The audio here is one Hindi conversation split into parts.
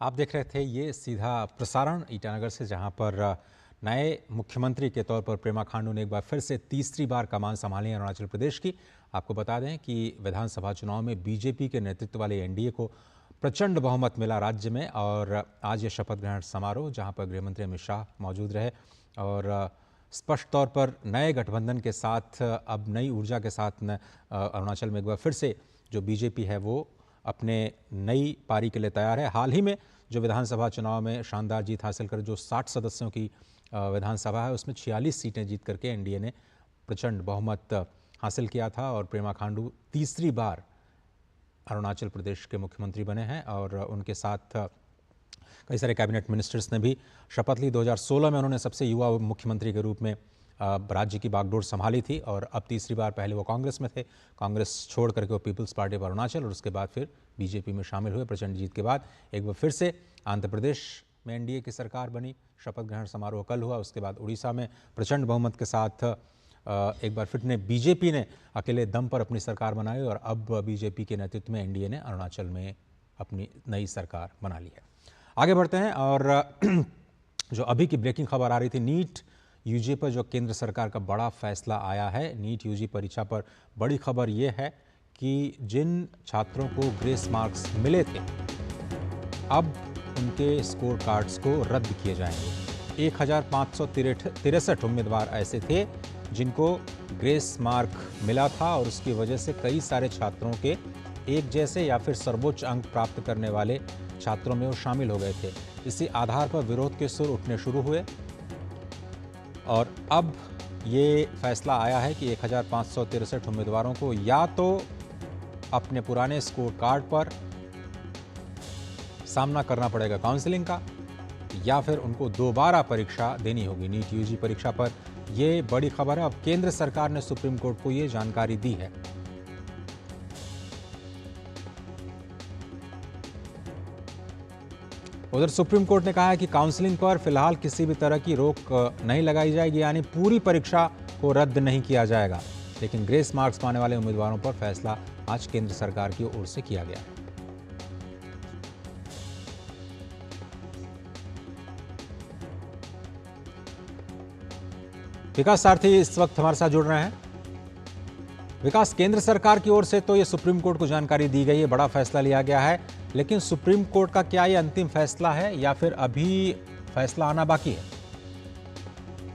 आप देख रहे थे ये सीधा प्रसारण ईटानगर से, जहां पर नए मुख्यमंत्री के तौर पर पेमा खांडू ने एक बार फिर से तीसरी बार कमान संभाली अरुणाचल प्रदेश की। आपको बता दें कि विधानसभा चुनाव में बीजेपी के नेतृत्व वाले एनडीए को प्रचंड बहुमत मिला राज्य में, और आज ये शपथ ग्रहण समारोह जहां पर गृहमंत्री अमित शाह मौजूद रहे और स्पष्ट तौर पर नए गठबंधन के साथ, अब नई ऊर्जा के साथ अरुणाचल में एक बार फिर से जो बीजेपी है वो अपने नई पारी के लिए तैयार है। हाल ही में जो विधानसभा चुनाव में शानदार जीत हासिल कर जो 60 सदस्यों की विधानसभा है, उसमें 46 सीटें जीत करके एनडीए ने प्रचंड बहुमत हासिल किया था और पेमा खांडू तीसरी बार अरुणाचल प्रदेश के मुख्यमंत्री बने हैं। और उनके साथ कई सारे कैबिनेट मिनिस्टर्स ने भी शपथ ली। 2016 में उन्होंने सबसे युवा मुख्यमंत्री के रूप में राज्य की बागडोर संभाली थी, और अब तीसरी बार, पहले वो कांग्रेस में थे, कांग्रेस छोड़ करके वो पीपल्स पार्टी ऑफ अरुणाचल, और उसके बाद फिर बीजेपी में शामिल हुए। प्रचंड जीत के बाद एक बार फिर से आंध्र प्रदेश में एनडीए की सरकार बनी। शपथ ग्रहण समारोह कल हुआ। उसके बाद उड़ीसा में प्रचंड बहुमत के साथ एक बार फिर बीजेपी ने अकेले दम पर अपनी सरकार बनाई, और अब बीजेपी के नेतृत्व में एनडीए ने अरुणाचल में अपनी नई सरकार बना ली है। आगे बढ़ते हैं, और जो अभी की ब्रेकिंग खबर आ रही थी, नीट यूजी पर जो केंद्र सरकार का बड़ा फैसला आया है। नीट यूजी परीक्षा पर बड़ी खबर यह है कि जिन छात्रों को ग्रेस मार्क्स मिले थे, अब उनके स्कोर कार्ड्स को रद्द किए जाएंगे। 1563 उम्मीदवार ऐसे थे जिनको ग्रेस मार्क मिला था, और उसकी वजह से कई सारे छात्रों के एक जैसे या फिर सर्वोच्च अंक प्राप्त करने वाले छात्रों में वो शामिल हो गए थे। इसी आधार पर विरोध के सुर उठने शुरू हुए, और अब ये फैसला आया है कि 1563 उम्मीदवारों को या तो अपने पुराने स्कोर कार्ड पर सामना करना पड़ेगा काउंसलिंग का, या फिर उनको दोबारा परीक्षा देनी होगी नीट यूजी परीक्षा पर। यह बड़ी खबर है। अब केंद्र सरकार ने सुप्रीम कोर्ट को ये जानकारी दी है। उधर सुप्रीम कोर्ट ने कहा है कि काउंसलिंग पर फिलहाल किसी भी तरह की रोक नहीं लगाई जाएगी, यानी पूरी परीक्षा को रद्द नहीं किया जाएगा। लेकिन ग्रेस मार्क्स पाने वाले उम्मीदवारों पर फैसला आज केंद्र सरकार की ओर से किया गया है। विकास सारथी इस वक्त हमारे साथ जुड़ रहे हैं। विकास, केंद्र सरकार की ओर से तो ये सुप्रीम कोर्ट को जानकारी दी गई है, बड़ा फैसला लिया गया है, लेकिन सुप्रीम कोर्ट का क्या ये अंतिम फैसला है या फिर अभी फैसला आना बाकी है?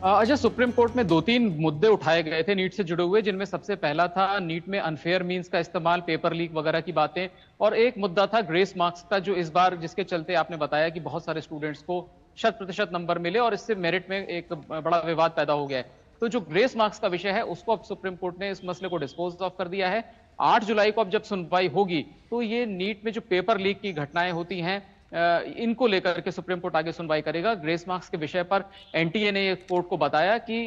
अजय, सुप्रीम कोर्ट में 2-3 मुद्दे उठाए गए थे नीट से जुड़े हुए, जिनमें सबसे पहला था नीट में अनफेयर मींस का इस्तेमाल, पेपर लीक वगैरह की बातें, और एक मुद्दा था ग्रेस मार्क्स का, जो इस बार जिसके चलते आपने बताया कि बहुत सारे स्टूडेंट्स को 100% नंबर मिले और इससे मेरिट में एक बड़ा विवाद पैदा हो गया है। तो जो ग्रेस मार्क्स का विषय है, उसको अब सुप्रीम कोर्ट ने इस मसले को डिस्पोज ऑफ कर दिया है। 8 जुलाई को अब जब सुनवाई होगी, तो ये नीट में जो पेपर लीक की घटनाएं होती हैं, इनको लेकर के सुप्रीम कोर्ट आगे सुनवाई करेगा। ग्रेस मार्क्स के विषय पर एनटीए ने कोर्ट को बताया कि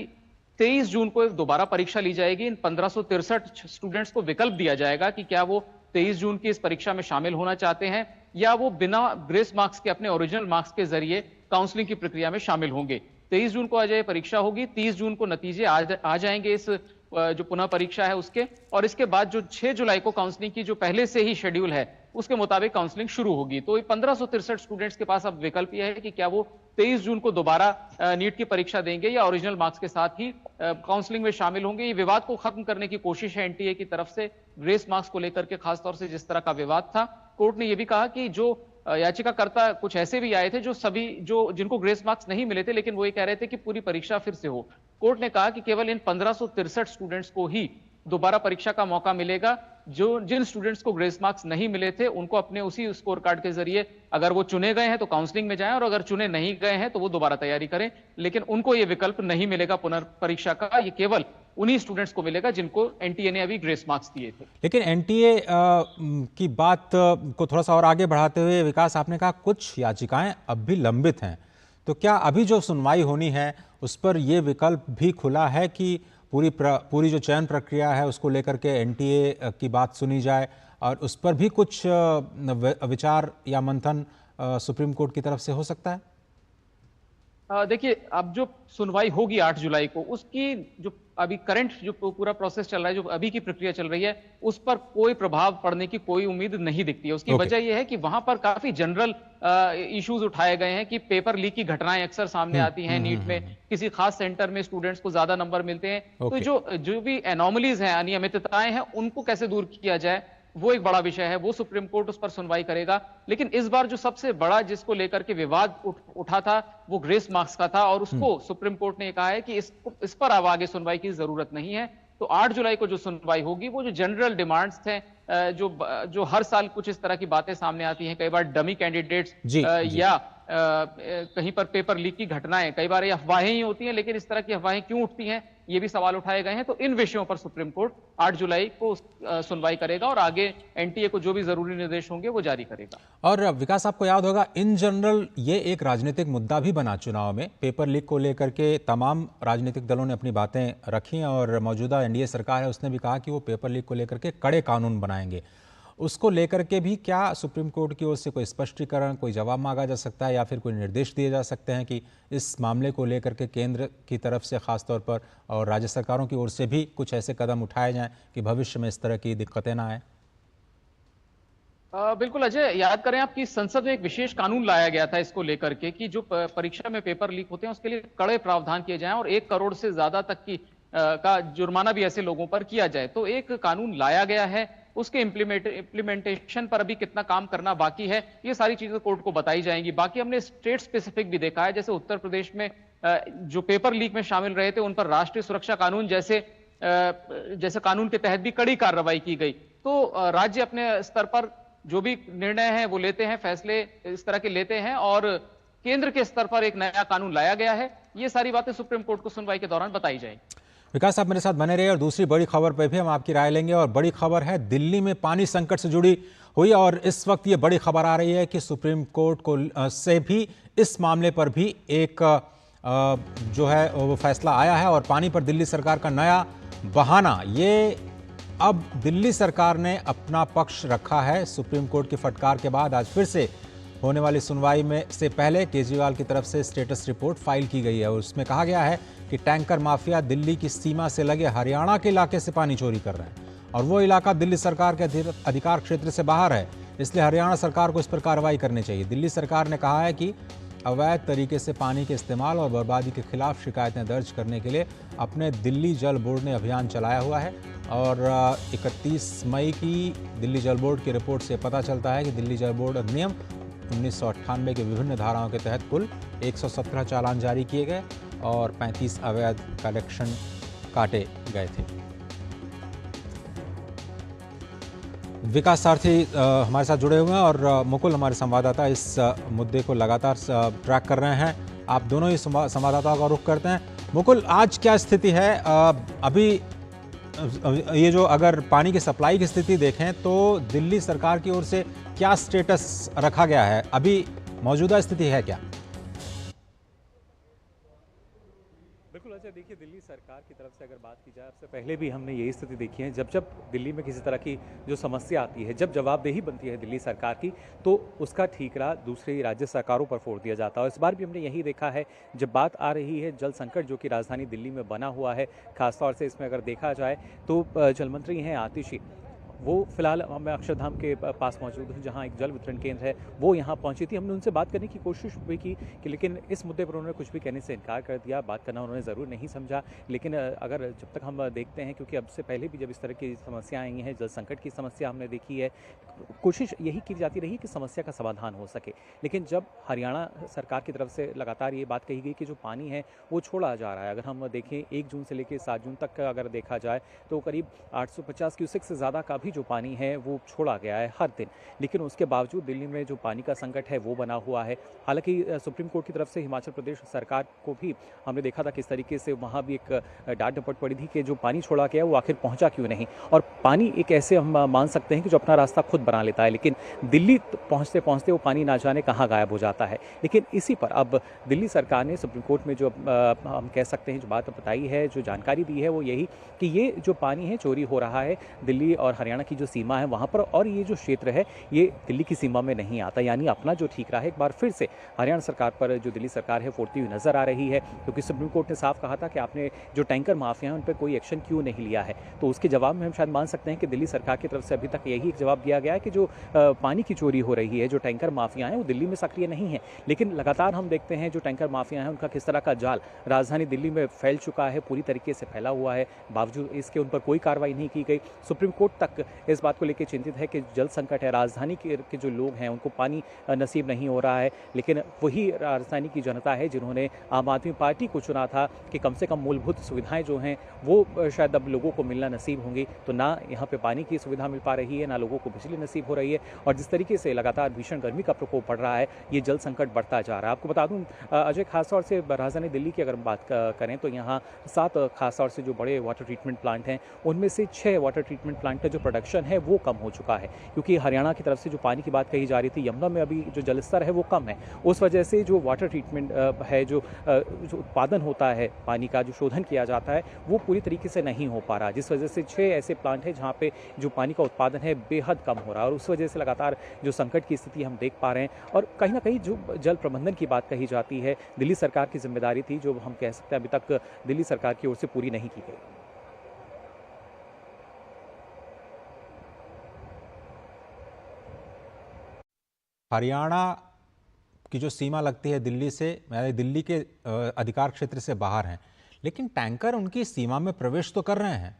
23 जून को दोबारा परीक्षा ली जाएगी। इन 1563 स्टूडेंट्स को विकल्प दिया जाएगा कि क्या वो 23 जून की इस परीक्षा में शामिल होना चाहते हैं, या वो बिना ग्रेस मार्क्स के अपने ओरिजिनल मार्क्स के जरिए काउंसलिंग की प्रक्रिया में शामिल होंगे। 23 जून को आज परीक्षा होगी, 30 जून को नतीजे आ जाएंगे इस जो पुनः परीक्षा है उसके, और इसके बाद जो 6 जुलाई को काउंसलिंग की जो पहले से ही शेड्यूल है उसके मुताबिक काउंसलिंग शुरू होगी। तो 1563 स्टूडेंट्स के पास अब विकल्प यह है कि क्या वो 23 जून को दोबारा नीट की परीक्षा देंगे या ओरिजिनल मार्क्स के साथ ही काउंसलिंग में शामिल होंगे। ये विवाद को खत्म करने की कोशिश है एनटीए की तरफ से, ग्रेस मार्क्स को लेकर के खासतौर से जिस तरह का विवाद था। कोर्ट ने यह भी कहा कि जो याचिकाकर्ता कुछ ऐसे भी आए थे जो जिनको ग्रेस मार्क्स नहीं मिले थे, लेकिन वो ये कह रहे थे कि पूरी परीक्षा फिर से हो। कोर्ट ने कहा कि केवल इन 1563 स्टूडेंट्स को ही दोबारा परीक्षा का मौका मिलेगा। जिन स्टूडेंट्स को ग्रेस मार्क्स नहीं मिले थे, उनको अपने उसी स्कोर कार्ड के जरिए, अगर वो चुने गए हैं तो काउंसलिंग में जाएं, और अगर चुने नहीं गए हैं तो वो दोबारा तैयारी करें। लेकिन उनको ये विकल्प नहीं मिलेगा पुनर्परीक्षा का, ये केवल उन्हीं स्टूडेंट्स को मिलेगा जिनको एनटीए ने अभी ग्रेस मार्क्स दिए थे। लेकिन एनटीए की बात को थोड़ा सा और आगे बढ़ाते हुए विकास, आपने कहा कुछ याचिकाएं अब भी लंबित हैं, तो क्या अभी जो सुनवाई होनी है उस पर यह विकल्प भी खुला है कि पूरी जो चयन प्रक्रिया है उसको लेकर के एनटीए की बात सुनी जाए, और उस पर भी कुछ विचार या मंथन सुप्रीम कोर्ट की तरफ से हो सकता है? देखिए, अब जो सुनवाई होगी 8 जुलाई को, उसकी जो अभी करंट जो पूरा प्रोसेस चल रहा है, जो अभी की प्रक्रिया चल रही है, उस पर कोई प्रभाव पड़ने की कोई उम्मीद नहीं दिखती है। उसकी ओके। वजह यह है कि वहां पर काफी जनरल इश्यूज उठाए गए हैं कि पेपर लीक की घटनाएं अक्सर सामने आती हैं नीट में, किसी खास सेंटर में स्टूडेंट्स को ज्यादा नंबर मिलते हैं। तो ओके। जो जो भी एनोमलीज हैं, अनियमितताएं हैं, उनको कैसे दूर किया जाए, वो एक बड़ा विषय है। वो सुप्रीम कोर्ट उस पर सुनवाई करेगा। लेकिन इस बार जो सबसे बड़ा जिसको लेकर के विवाद उठा था, वो ग्रेस मार्क्स का था, और उसको सुप्रीम कोर्ट ने कहा है कि इस पर अब आगे सुनवाई की जरूरत नहीं है। तो 8 जुलाई को जो सुनवाई होगी, वो जो जनरल डिमांड्स थे, जो हर साल कुछ इस तरह की बातें सामने आती हैं, कई बार डमी कैंडिडेट्स जी जी। या कहीं पर पेपर लीक की घटनाएं, कई बार ये अफवाहें ही होती हैं, लेकिन इस तरह की अफवाहें क्यों उठती हैं, ये भी सवाल उठाए गए हैं। तो इन विषयों पर सुप्रीम कोर्ट 8 जुलाई को सुनवाई करेगा और आगे एनटीए को जो भी जरूरी निर्देश होंगे वो जारी करेगा। और विकास, आपको याद होगा इन जनरल ये एक राजनीतिक मुद्दा भी बना चुनाव में। पेपर लीक को लेकर के तमाम राजनीतिक दलों ने अपनी बातें रखी और मौजूदा एनडीए सरकार है उसने भी कहा कि वो पेपर लीक को लेकर के कड़े कानून बनाएंगे। उसको लेकर के भी क्या सुप्रीम कोर्ट की ओर से कोई स्पष्टीकरण, कोई जवाब मांगा जा सकता है या फिर कोई निर्देश दिए जा सकते हैं कि इस मामले को लेकर के केंद्र की तरफ से खासतौर पर और राज्य सरकारों की ओर से भी कुछ ऐसे कदम उठाए जाएं कि भविष्य में इस तरह की दिक्कतें ना आए? बिल्कुल अजय, याद करें आप कि संसद में एक विशेष कानून लाया गया था इसको लेकर के कि जो परीक्षा में पेपर लीक होते हैं उसके लिए कड़े प्रावधान किए जाएं और 1 करोड़ से ज्यादा तक की का जुर्माना भी ऐसे लोगों पर किया जाए। तो एक कानून लाया गया है, उसके इम्प्लीमेंटेशन पर अभी कितना काम करना बाकी है, ये सारी चीजें कोर्ट को बताई जाएंगी। बाकी हमने स्टेट स्पेसिफिक भी देखा है, जैसे उत्तर प्रदेश में जो पेपर लीक में शामिल रहे थे उन पर राष्ट्रीय सुरक्षा कानून जैसे कानून के तहत भी कड़ी कार्रवाई की गई। तो राज्य अपने स्तर पर जो भी निर्णय है वो लेते हैं, फैसले इस तरह के लेते हैं, और केंद्र के स्तर पर एक नया कानून लाया गया है। ये सारी बातें सुप्रीम कोर्ट को सुनवाई के दौरान बताई जाएंगी। विकास, आप मेरे साथ बने रहिए और दूसरी बड़ी खबर पर भी हम आपकी राय लेंगे। और बड़ी खबर है दिल्ली में पानी संकट से जुड़ी हुई, और इस वक्त ये बड़ी खबर आ रही है कि सुप्रीम कोर्ट को से भी इस मामले पर भी एक जो है वो फैसला आया है। और पानी पर दिल्ली सरकार का नया बहाना, ये अब दिल्ली सरकार ने अपना पक्ष रखा है। सुप्रीम कोर्ट की फटकार के बाद आज फिर से होने वाली सुनवाई में से पहले केजरीवाल की तरफ से स्टेटस रिपोर्ट फाइल की गई है और उसमें कहा गया है कि टैंकर माफिया दिल्ली की सीमा से लगे हरियाणा के इलाके से पानी चोरी कर रहे हैं और वो इलाका दिल्ली सरकार के अधिकार क्षेत्र से बाहर है, इसलिए हरियाणा सरकार को इस पर कार्रवाई करनी चाहिए। दिल्ली सरकार ने कहा है कि अवैध तरीके से पानी के इस्तेमाल और बर्बादी के खिलाफ शिकायतें दर्ज करने के लिए अपने दिल्ली जल बोर्ड ने अभियान चलाया हुआ है। और 31 मई की दिल्ली जल बोर्ड की रिपोर्ट से पता चलता है कि दिल्ली जल बोर्ड अधिनियम 1998 के विभिन्न धाराओं के तहत कुल 117 चालान जारी किए गए और 35 अवैध कलेक्शन काटे गए थे। विकास सारथी हमारे साथ जुड़े हुए हैं और मुकुल हमारे संवाददाता इस मुद्दे को लगातार ट्रैक कर रहे हैं। आप दोनों ही संवाददाताओं का रुख करते हैं। मुकुल, आज क्या स्थिति है? अभी ये जो अगर पानी की सप्लाई की स्थिति देखें तो दिल्ली सरकार की ओर से क्या स्टेटस रखा गया है? अभी मौजूदा स्थिति है क्या? बिल्कुल अजय, देखिए दिल्ली सरकार की तरफ से अगर बात की जाए, इससे पहले भी हमने यही स्थिति देखी है। जब जब दिल्ली में किसी तरह की जो समस्या आती है, जब जवाबदेही बनती है दिल्ली सरकार की, तो उसका ठीकरा दूसरी राज्य सरकारों पर फोड़ दिया जाता है। इस बार भी हमने यही देखा है। जब बात आ रही है जल संकट जो कि राजधानी दिल्ली में बना हुआ है, खासतौर से इसमें अगर देखा जाए तो जल मंत्री हैं आतिशी, वो फिलहाल मैं अक्षरधाम के पास मौजूद हूँ जहाँ एक जल वितरण केंद्र है, वो यहाँ पहुँची थी। हमने उनसे बात करने की कोशिश भी की कि लेकिन इस मुद्दे पर उन्होंने कुछ भी कहने से इनकार कर दिया। बात करना उन्होंने ज़रूर नहीं समझा। लेकिन अगर जब तक हम देखते हैं, क्योंकि अब से पहले भी जब इस तरह की समस्या आई हैं, जल संकट की समस्या हमने देखी है, कोशिश यही की जाती रही कि समस्या का समाधान हो सके। लेकिन जब हरियाणा सरकार की तरफ से लगातार ये बात कही गई कि जो पानी है वो छोड़ा जा रहा है, अगर हम देखें 1 जून से लेकर 7 जून तक का अगर देखा जाए तो करीब 850 क्यूसेक से ज़्यादा का भी जो पानी है वो छोड़ा गया है हर दिन। लेकिन उसके बावजूद दिल्ली में जो पानी का संकट है वो बना हुआ है। हालांकि सुप्रीम कोर्ट की तरफ से हिमाचल प्रदेश सरकार को भी हमने देखा था किस तरीके से वहाँ भी एक डांट डपट पड़ी थी कि जो पानी छोड़ा गया वो आखिर पहुँचा क्यों नहीं। और पानी एक ऐसे हम मान सकते हैं कि जो अपना रास्ता खुद बना लेता है, लेकिन दिल्ली पहुँचते पहुँचते वो पानी ना जाने कहाँ गायब हो जाता है। लेकिन इसी पर अब दिल्ली सरकार ने सुप्रीम कोर्ट में जो हम कह सकते हैं जो बात बताई है, जो जानकारी दी है, वो यही कि ये जो पानी है चोरी हो रहा है दिल्ली और हरियाणा हरियाणा की जो सीमा है वहाँ पर, और ये जो क्षेत्र है ये दिल्ली की सीमा में नहीं आता, यानी अपना जो ठीक रहा है एक बार फिर से हरियाणा सरकार पर जो दिल्ली सरकार है फोड़ती हुई नजर आ रही है। क्योंकि सुप्रीम कोर्ट ने साफ कहा था कि आपने जो टैंकर माफिया हैं उन पर कोई एक्शन क्यों नहीं लिया है, तो उसके जवाब में हम शायद मान सकते हैं कि दिल्ली सरकार की तरफ से अभी तक यही एक जवाब दिया गया है कि जो पानी की चोरी हो रही है, जो टैंकर माफिया हैं वो दिल्ली में सक्रिय नहीं है। लेकिन लगातार हम देखते हैं जो टैंकर माफिया हैं उनका किस तरह का जाल राजधानी दिल्ली में फैल चुका है, पूरी तरीके से फैला हुआ है, बावजूद इसके उन पर कोई कार्रवाई नहीं की गई। सुप्रीम कोर्ट तक इस बात को लेकर चिंतित है कि जल संकट है, राजधानी के जो लोग हैं उनको पानी नसीब नहीं हो रहा है, लेकिन वही राजधानी की जनता है जिन्होंने आम आदमी पार्टी को चुना था कि कम से कम मूलभूत सुविधाएं जो हैं वो शायद अब लोगों को मिलना नसीब होंगी। तो ना यहाँ पे पानी की सुविधा मिल पा रही है, ना लोगों को बिजली नसीब हो रही है, और जिस तरीके से लगातार भीषण गर्मी का प्रकोप बढ़ रहा है, ये जल संकट बढ़ता जा रहा है। आपको बता दूं अजय, खासतौर से राजधानी दिल्ली की अगर बात करें तो यहाँ 7 खासतौर से जो बड़े वाटर ट्रीटमेंट प्लांट हैं उनमें से 6 वाटर ट्रीटमेंट प्लांट का जो प्रोडक्शन है वो कम हो चुका है, क्योंकि हरियाणा की तरफ से जो पानी की बात कही जा रही थी, यमुना में अभी जो जलस्तर है वो कम है, उस वजह से जो वाटर ट्रीटमेंट है, जो उत्पादन होता है पानी का, जो शोधन किया जाता है वो पूरी तरीके से नहीं हो पा रहा, जिस वजह से 6 ऐसे प्लांट हैं जहाँ पे जो पानी का उत्पादन है बेहद कम हो रहा है, और उस वजह से लगातार जो संकट की स्थिति हम देख पा रहे हैं। और कहीं ना कहीं जो जल प्रबंधन की बात कही जाती है, दिल्ली सरकार की जिम्मेदारी थी, जो हम कह सकते हैं अभी तक दिल्ली सरकार की ओर से पूरी नहीं की गई। हरियाणा की जो सीमा लगती है दिल्ली से, दिल्ली के अधिकार क्षेत्र से बाहर हैं, लेकिन टैंकर उनकी सीमा में प्रवेश तो कर रहे हैं,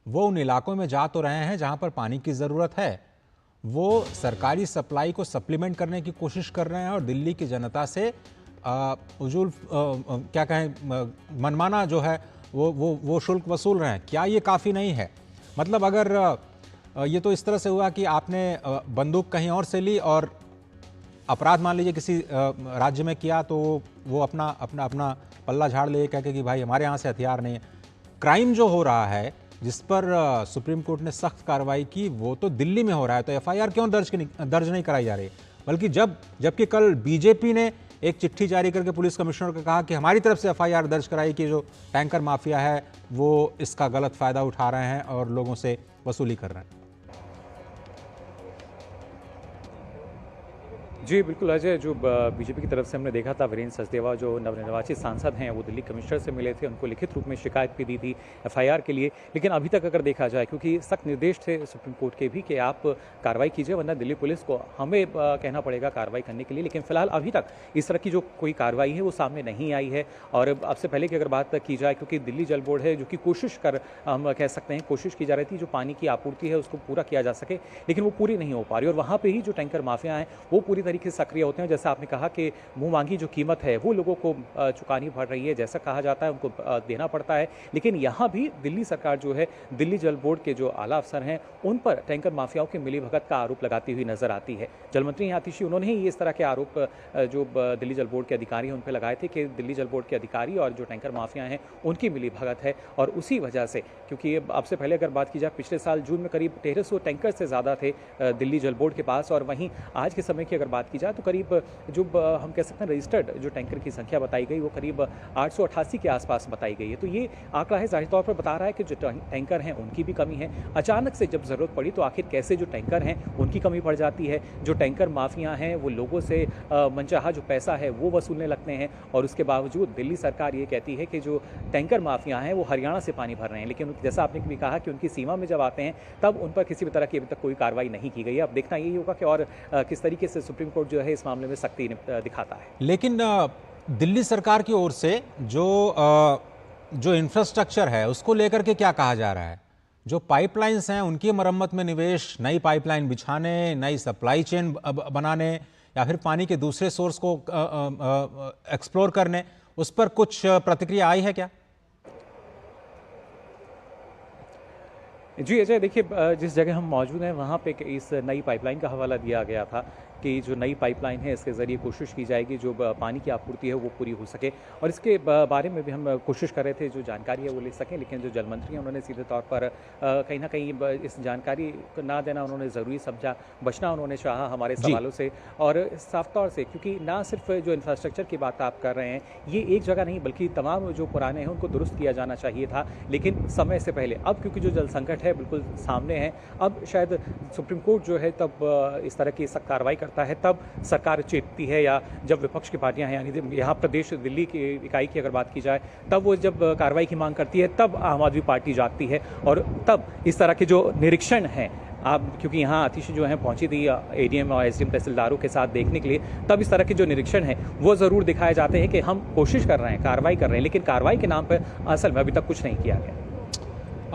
वो उन इलाकों में जा तो रहे हैं जहां पर पानी की ज़रूरत है, वो सरकारी सप्लाई को सप्लीमेंट करने की कोशिश कर रहे हैं और दिल्ली की जनता से उजूल क्या कहें मनमाना जो है वो शुल्क वसूल रहे हैं। क्या ये काफ़ी नहीं है? मतलब अगर ये तो इस तरह से हुआ कि आपने बंदूक कहीं और से ली और अपराध मान लीजिए किसी राज्य में किया, तो वो अपना पल्ला झाड़ ले कह के कि भाई हमारे यहाँ से हथियार नहीं है। क्राइम जो हो रहा है जिस पर सुप्रीम कोर्ट ने सख्त कार्रवाई की, वो तो दिल्ली में हो रहा है, तो एफआईआर क्यों दर्ज नहीं कराई जा रही? बल्कि जबकि कल बीजेपी ने एक चिट्ठी जारी करके पुलिस कमिश्नर को कहा कि हमारी तरफ से एफआईआर दर्ज कराई कि जो टैंकर माफिया है वो इसका गलत फायदा उठा रहे हैं और लोगों से वसूली कर रहे हैं। जी बिल्कुल अजय, जो बीजेपी की तरफ से हमने देखा था, वीरेंद्र सचदेवा जो नवनिर्वाचित सांसद हैं वो दिल्ली कमिश्नर से मिले थे, उनको लिखित रूप में शिकायत भी दी थी एफआईआर के लिए। लेकिन अभी तक अगर देखा जाए, क्योंकि सख्त निर्देश थे सुप्रीम कोर्ट के भी कि आप कार्रवाई कीजिए, वरना दिल्ली पुलिस को हमें कहना पड़ेगा कार्रवाई करने के लिए, लेकिन फिलहाल अभी तक इस तरह की जो कोई कार्रवाई है वो सामने नहीं आई है। और अब से पहले की अगर बात की जाए, क्योंकि दिल्ली जल बोर्ड है जो कि हम कह सकते हैं कोशिश की जा रही थी जो पानी की आपूर्ति है उसको पूरा किया जा सके, लेकिन वो पूरी नहीं हो पा रही, और वहाँ पर ही जो टैंकर माफिया हैं वो पूरी तरीके से सक्रिय होते हैं। जैसा आपने कहा कि मुंह मांगी जो कीमत है वो लोगों को चुकानी पड़ रही है, जैसा कहा जाता है उनको देना पड़ता है। लेकिन यहाँ भी दिल्ली सरकार जो है, दिल्ली जल बोर्ड के जो आला अफसर हैं उन पर टैंकर माफियाओं की मिलीभगत का आरोप लगाती हुई नजर आती है। जल मंत्री आतिशी उन्होंने ही इस तरह के आरोप जो दिल्ली जल बोर्ड के अधिकारी हैं उन पर लगाए थे कि दिल्ली जल बोर्ड के अधिकारी और जो टैंकर माफिया हैं उनकी मिलीभगत है, और उसी वजह से, क्योंकि अब से पहले अगर बात की जाए, पिछले साल जून में करीब 1300 टैंकर से ज़्यादा थे दिल्ली जल बोर्ड के पास, और वहीं आज के समय की अगर बात की जाए तो करीब जो हम कह सकते हैं रजिस्टर्ड जो टैंकर की संख्या बताई गई वो करीब 888 के आसपास बताई गई है। तो ये आंकड़ा है जाहिर तौर पर बता रहा है कि जो टैंकर हैं उनकी भी कमी है। अचानक से जब ज़रूरत पड़ी तो आखिर कैसे जो टैंकर हैं उनकी कमी पड़ जाती है। जो टैंकर माफिया हैं वो लोगों से मनचाहा जो पैसा है वो वसूलने लगते हैं, और उसके बावजूद दिल्ली सरकार ये कहती है कि जो टैंकर माफिया हैं वो हरियाणा से पानी भर रहे हैं, लेकिन जैसा आपने भी कहा कि उनकी सीमा में जब आते हैं तब उन पर किसी भी तरह की अभी तक कोई कार्रवाई नहीं की गई है। अब देखना यही होगा कि और किस तरीके से सुप्रीम कोर्ट जो है इस मामले में सख्ती दिखाता है। लेकिन दिल्ली सरकार की ओर से जो इंफ्रास्ट्रक्चर है उसको लेकर के क्या कहा जा रहा है? जो पाइपलाइंस हैं उनकी मरम्मत में निवेश, नई पाइपलाइन बिछाने, नई सप्लाई चेन बनाने, या फिर पानी के दूसरे सोर्स को एक्सप्लोर करने, उस पर कुछ प्रतिक्रिया आई है क्या? जी अजय, देखिए जिस जगह हम मौजूद हैं वहाँ पे इस नई पाइपलाइन का हवाला दिया गया था कि जो नई पाइपलाइन है इसके ज़रिए कोशिश की जाएगी जो पानी की आपूर्ति है वो पूरी हो सके। और इसके बारे में भी हम कोशिश कर रहे थे जो जानकारी है वो ले सकें, लेकिन जो जल मंत्री हैं उन्होंने सीधे तौर पर कहीं ना कहीं इस जानकारी को ना देना उन्होंने ज़रूरी समझा, बचना उन्होंने चाहा हमारे सवालों से। और साफ तौर से, क्योंकि ना सिर्फ जो इंफ्रास्ट्रक्चर की बात आप कर रहे हैं, ये एक जगह नहीं बल्कि तमाम जो पुराने हैं उनको दुरुस्त किया जाना चाहिए था, लेकिन समय से पहले। अब क्योंकि जो जल संकट है बिल्कुल सामने है, अब शायद सुप्रीम कोर्ट जो है तब इस तरह की सख्त कार्रवाई करता है, तब सरकार चेतती है, या जब विपक्ष की पार्टियां हैं, यानी यहाँ प्रदेश दिल्ली की इकाई की अगर बात की जाए, तब वो जब कार्रवाई की मांग करती है तब आम आदमी पार्टी जागती है। और तब इस तरह के जो निरीक्षण हैं, आप क्योंकि यहाँ आतिश जो है पहुंची थी एडीएम और एसडीएम तहसीलदारों के साथ देखने के लिए, तब इस तरह के जो निरीक्षण हैं वो ज़रूर दिखाए जाते हैं कि हम कोशिश कर रहे हैं, कार्रवाई कर रहे हैं, लेकिन कार्रवाई के नाम पर असल में अभी तक कुछ नहीं किया गया।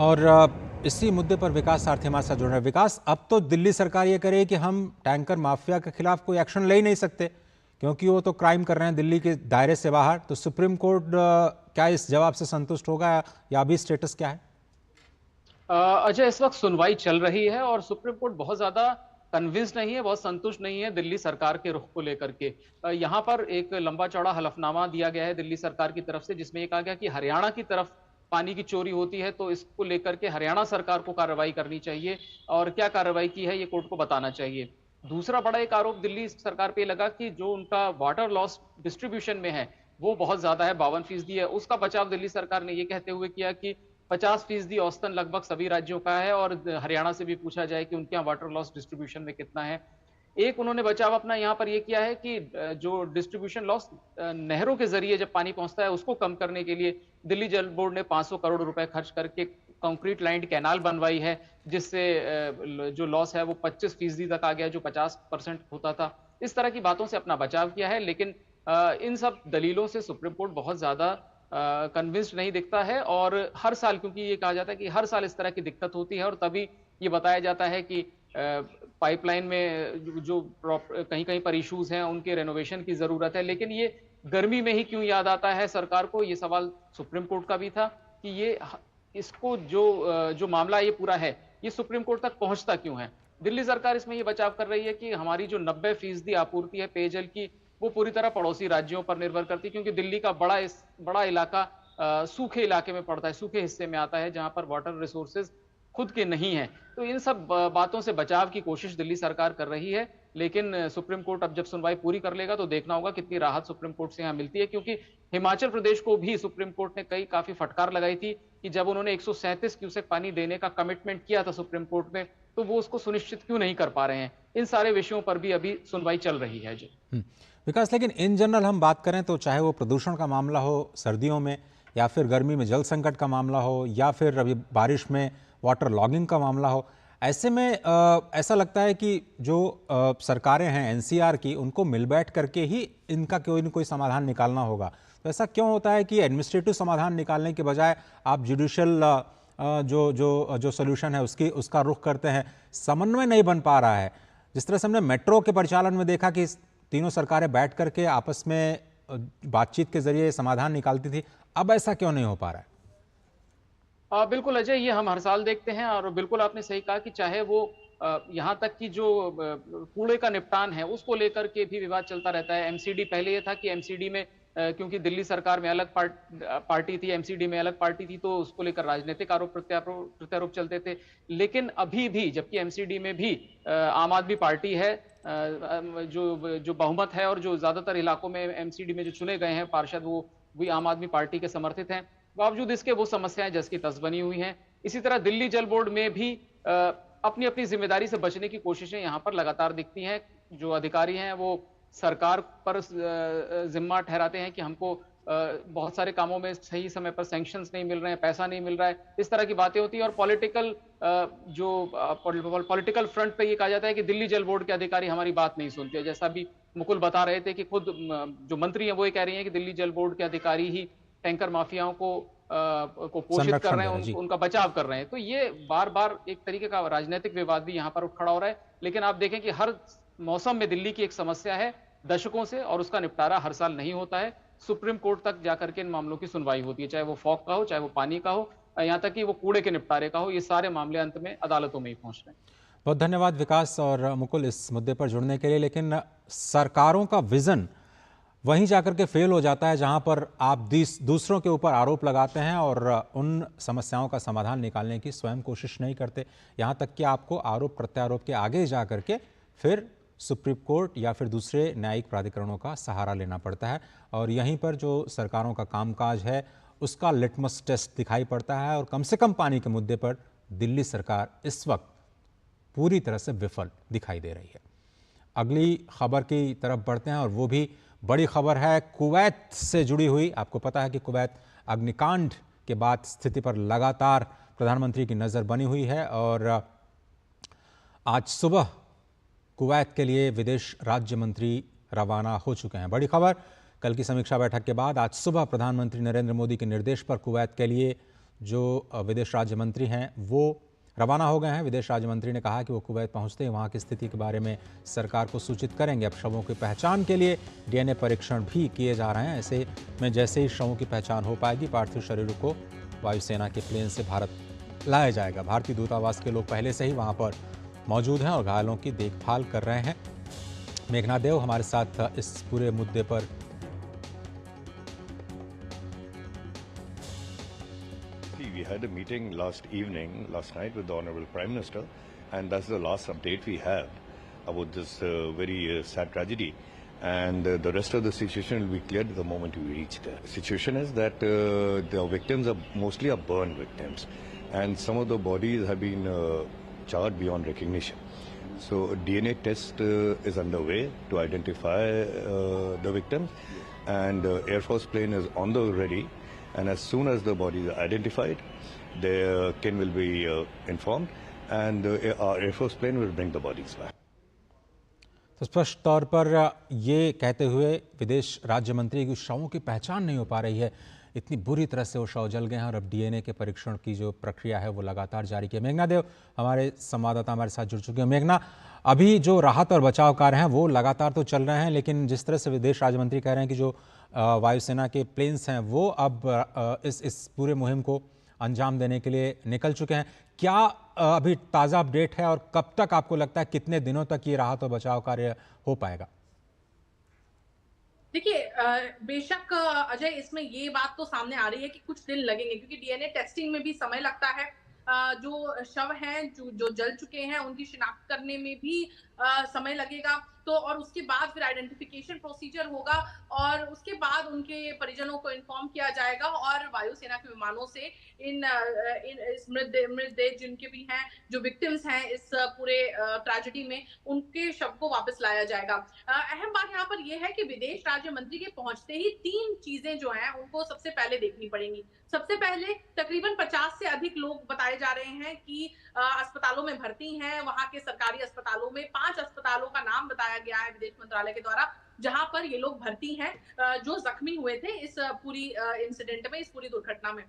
और इसी मुद्दे पर विकास सारथी हमारे साथ जुड़ रहे हैं। विकास, अब तो दिल्ली सरकार ये करे कि हम टैंकर माफिया के खिलाफ कोई एक्शन ले ही नहीं सकते क्योंकि वो तो क्राइम कर रहे हैं दिल्ली के दायरे से बाहर, तो सुप्रीम कोर्ट क्या इस जवाब से संतुष्ट होगा या अभी स्टेटस क्या है? अजय, इस वक्त सुनवाई चल रही है और सुप्रीम कोर्ट बहुत ज्यादा कन्विंस नहीं है, बहुत संतुष्ट नहीं है दिल्ली सरकार के रुख को लेकर के। यहाँ पर एक लंबा चौड़ा हलफनामा दिया गया है दिल्ली सरकार की तरफ से, जिसमें ये कहा गया कि हरियाणा की तरफ पानी की चोरी होती है तो इसको लेकर के हरियाणा सरकार को कार्रवाई करनी चाहिए और क्या कार्रवाई की है ये कोर्ट को बताना चाहिए। दूसरा बड़ा एक आरोप दिल्ली सरकार पे लगा कि जो उनका वाटर लॉस डिस्ट्रीब्यूशन में है वो बहुत ज्यादा है, 52% है। उसका बचाव दिल्ली सरकार ने ये कहते हुए किया कि 50% औसतन लगभग सभी राज्यों का है और हरियाणा से भी पूछा जाए कि उनके यहाँ वाटर लॉस डिस्ट्रीब्यूशन में कितना है। एक उन्होंने बचाव अपना यहाँ पर यह किया है कि जो डिस्ट्रीब्यूशन लॉस नहरों के जरिए जब पानी पहुंचता है उसको कम करने के लिए दिल्ली जल बोर्ड ने 500 करोड़ रुपए खर्च करके कंक्रीट लाइंड कैनाल बनवाई है, जिससे जो लॉस है वो 25% तक आ गया, जो 50% होता था। इस तरह की बातों से अपना बचाव किया है, लेकिन इन सब दलीलों से सुप्रीम कोर्ट बहुत ज्यादा कन्विंस्ड नहीं दिखता है। और हर साल, क्योंकि ये कहा जाता है कि हर साल इस तरह की दिक्कत होती है और तभी ये बताया जाता है कि पाइपलाइन में जो कहीं कहीं पर इश्यूज हैं उनके रेनोवेशन की जरूरत है, लेकिन ये गर्मी में ही क्यों याद आता है सरकार को, ये सवाल सुप्रीम कोर्ट का भी था कि ये इसको जो मामला ये पूरा है ये सुप्रीम कोर्ट तक पहुंचता क्यों है। दिल्ली सरकार इसमें ये बचाव कर रही है कि हमारी जो 90% आपूर्ति है पेयजल की वो पूरी तरह पड़ोसी राज्यों पर निर्भर करती है, क्योंकि दिल्ली का बड़ा इलाका सूखे इलाके में पड़ता है, सूखे हिस्से में आता है जहां पर वाटर रिसोर्सेज खुद के नहीं है। तो इन सब बातों से बचाव की कोशिश दिल्ली सरकार कर रही है, लेकिन सुप्रीम कोर्ट अब जब सुनवाई पूरी कर लेगा तो देखना होगा कितनी राहत सुप्रीम कोर्ट से यहां मिलती है, क्योंकि हिमाचल प्रदेश को भी सुप्रीम कोर्ट ने काफी फटकार लगाई थी कि जब उन्होंने 137 क्यूसेक पानी देने का कमिटमेंट किया था सुप्रीम कोर्ट में, तो वो उसको सुनिश्चित क्यों नहीं कर पा रहे हैं। इन सारे विषयों पर भी अभी सुनवाई चल रही है जी। विकास, लेकिन इन जनरल हम बात करें तो चाहे वो प्रदूषण का मामला हो सर्दियों में, या फिर गर्मी में जल संकट का मामला हो, या फिर अभी बारिश में वाटर लॉगिंग का मामला हो, ऐसे में ऐसा लगता है कि जो सरकारें हैं एनसीआर की, उनको मिल बैठ करके ही इनका कोई न कोई समाधान निकालना होगा। तो ऐसा क्यों होता है कि एडमिनिस्ट्रेटिव समाधान निकालने के बजाय आप जुडिशियल जो सोल्यूशन है उसका रुख करते हैं? समन्वय नहीं बन पा रहा है। जिस तरह से हमने मेट्रो के परिचालन में देखा कि तीनों सरकारें बैठ करके आपस में बातचीत के जरिए समाधान निकालती थी, अब ऐसा क्यों नहीं हो पा रहा है? बिल्कुल अजय, ये हम हर साल देखते हैं और बिल्कुल आपने सही कहा कि चाहे वो यहाँ तक कि जो कूड़े का निपटान है उसको लेकर के भी विवाद चलता रहता है। एमसीडी, पहले ये था कि एमसीडी में क्योंकि दिल्ली सरकार में अलग पार्टी थी, एमसीडी में अलग पार्टी थी, तो उसको लेकर राजनीतिक आरोप प्रत्यारोप चलते थे। लेकिन अभी भी जबकि एमसीडी में भी आम आदमी पार्टी है, जो बहुमत है और जो ज्यादातर इलाकों में एमसीडी में जो चुने गए हैं पार्षद वो भी आम आदमी पार्टी के समर्थित हैं, बावजूद इसके वो समस्याएं जस की तस बनी हुई हैं। इसी तरह दिल्ली जल बोर्ड में भी अपनी अपनी जिम्मेदारी से बचने की कोशिशें यहां पर लगातार दिखती हैं। जो अधिकारी हैं वो सरकार पर जिम्मा ठहराते हैं कि हमको बहुत सारे कामों में सही समय पर सैंक्शंस नहीं मिल रहे हैं, पैसा नहीं मिल रहा है, इस तरह की बातें होती है। और पॉलिटिकल फ्रंट पे ये कहा जाता है कि दिल्ली जल बोर्ड के अधिकारी हमारी बात नहीं सुनते। जैसा भी मुकुल बता रहे थे कि खुद जो मंत्री हैं वो ये कह रही हैं कि दिल्ली जल बोर्ड के अधिकारी ही टैंकर माफियाओं को पोषित कर रहे हैं, उनका बचाव कर रहे हैं। तो ये बार बार एक तरीके का राजनीतिक विवाद भी यहाँ पर उठ खड़ा हो रहा है। लेकिन आप देखें कि हर मौसम में दिल्ली की एक समस्या है दशकों से, और उसका निपटारा हर साल नहीं होता है। सुप्रीम कोर्ट तक जाकर के इन मामलों की सुनवाई होती है, चाहे वो फॉग का हो, चाहे वो पानी का हो, यहाँ तक कि वो कूड़े के निपटारे का हो। ये सारे मामले अंत में अदालतों में ही पहुंच रहे हैं। बहुत धन्यवाद विकास और मुकुल इस मुद्दे पर जुड़ने के लिए। लेकिन सरकारों का विजन वहीं जाकर के फेल हो जाता है जहां पर आप दूसरों के ऊपर आरोप लगाते हैं और उन समस्याओं का समाधान निकालने की स्वयं कोशिश नहीं करते। यहां तक कि आपको आरोप प्रत्यारोप के आगे जा करके फिर सुप्रीम कोर्ट या फिर दूसरे न्यायिक प्राधिकरणों का सहारा लेना पड़ता है और यहीं पर जो सरकारों का कामकाज है उसका लिटमस टेस्ट दिखाई पड़ता है। और कम से कम पानी के मुद्दे पर दिल्ली सरकार इस वक्त पूरी तरह से विफल दिखाई दे रही है। अगली खबर की तरफ बढ़ते हैं और वो भी बड़ी खबर है कुवैत से जुड़ी हुई। आपको पता है कि कुवैत अग्निकांड के बाद स्थिति पर लगातार प्रधानमंत्री की नज़र बनी हुई है और आज सुबह कुवैत के लिए विदेश राज्य मंत्री रवाना हो चुके हैं। बड़ी खबर, कल की समीक्षा बैठक के बाद आज सुबह प्रधानमंत्री नरेंद्र मोदी के निर्देश पर कुवैत के लिए जो विदेश राज्य मंत्री हैं वो रवाना हो गए हैं। विदेश राज्य मंत्री ने कहा कि वो कुवैत पहुंचते ही वहां की स्थिति के बारे में सरकार को सूचित करेंगे। अब शवों की पहचान के लिए डीएनए परीक्षण भी किए जा रहे हैं। ऐसे में जैसे ही शवों की पहचान हो पाएगी पार्थिव शरीरों को वायुसेना के प्लेन से भारत लाया जाएगा। भारतीय दूतावास के लोग पहले से ही वहां पर मौजूद हैं और घायलों की देखभाल कर रहे हैं। मेघना देव हमारे साथ इस पूरे मुद्दे पर We had a meeting last night with the Honorable Prime Minister, and that's the last update we have about this very sad tragedy. And the rest of the situation will be cleared the moment we reach there. The situation is that the victims are mostly burn victims, and some of the bodies have been charred beyond recognition. So a DNA test is underway to identify the victims, and Air Force plane is on the ready. And as soon as the bodies are identified, the kin will be informed, and our Air Force plane will bring the bodies back. तो स्पष्ट तौर पर ये कहते हुए विदेश राज्य मंत्री की शवों की पहचान नहीं हो पा रही है। इतनी बुरी तरह से वो शव जल गए हैं और अब डीएनए के परीक्षण की जो प्रक्रिया है वो लगातार जारी की है। मेघना देव हमारे संवाददाता हमारे साथ जुड़ चुके हैं। मेघना, अभी जो राहत और बचाव कार्य हैं वो लगातार तो चल रहे हैं, लेकिन जिस तरह से विदेश राज्य मंत्री कह रहे हैं कि जो वायुसेना के प्लेन्स हैं वो अब इस पूरे मुहिम को अंजाम देने के लिए निकल चुके हैं, क्या अभी ताज़ा अपडेट है और कब तक आपको लगता है कितने दिनों तक ये राहत और बचाव कार्य हो पाएगा? देखिए, बेशक अजय, इसमें ये बात तो सामने आ रही है कि कुछ दिन लगेंगे क्योंकि डीएनए टेस्टिंग में भी समय लगता है। जो शव हैं जो जल चुके हैं उनकी शिनाख्त करने में भी समय लगेगा। तो और उसके बाद फिर आइडेंटिफिकेशन प्रोसीजर होगा और उसके बाद उनके परिजनों को इन्फॉर्म किया जाएगा और वायुसेना के विमानों से इस मृतदेह जिनके भी हैं, जो विक्टिम्स हैं इस पूरे ट्रेजेडी में, उनके शव को वापस लाया जाएगा। अहम बात यहाँ पर यह है कि विदेश राज्य मंत्री के पहुंचते ही 3 चीजें जो हैं उनको सबसे पहले देखनी पड़ेंगी। सबसे पहले तकरीबन 50 से अधिक लोग बताए जा रहे हैं कि अस्पतालों में भर्ती हैं। वहां के सरकारी अस्पतालों में 5 अस्पतालों का नाम बताया गया है विदेश मंत्रालय के द्वारा, जहां पर ये लोग भर्ती हैं जो जख्मी हुए थे इस पूरी इंसिडेंट में, इस पूरी दुर्घटना में।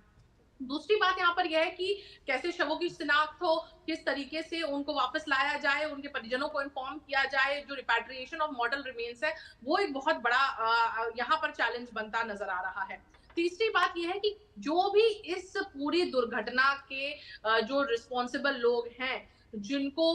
दूसरी बात यहाँ पर यह है कि कैसे शवों की शिनाख्त हो, किस तरीके से उनको वापस लाया जाए, उनके परिजनों को इन्फॉर्म किया जाए। जो रिपैट्रिएशन ऑफ मॉडल रिमेन्स है वो एक बहुत बड़ा यहाँ पर चैलेंज बनता नजर आ रहा है। तीसरी बात यह है कि जो भी इस पूरी दुर्घटना के जो रिस्पॉन्सिबल लोग हैं, जिनको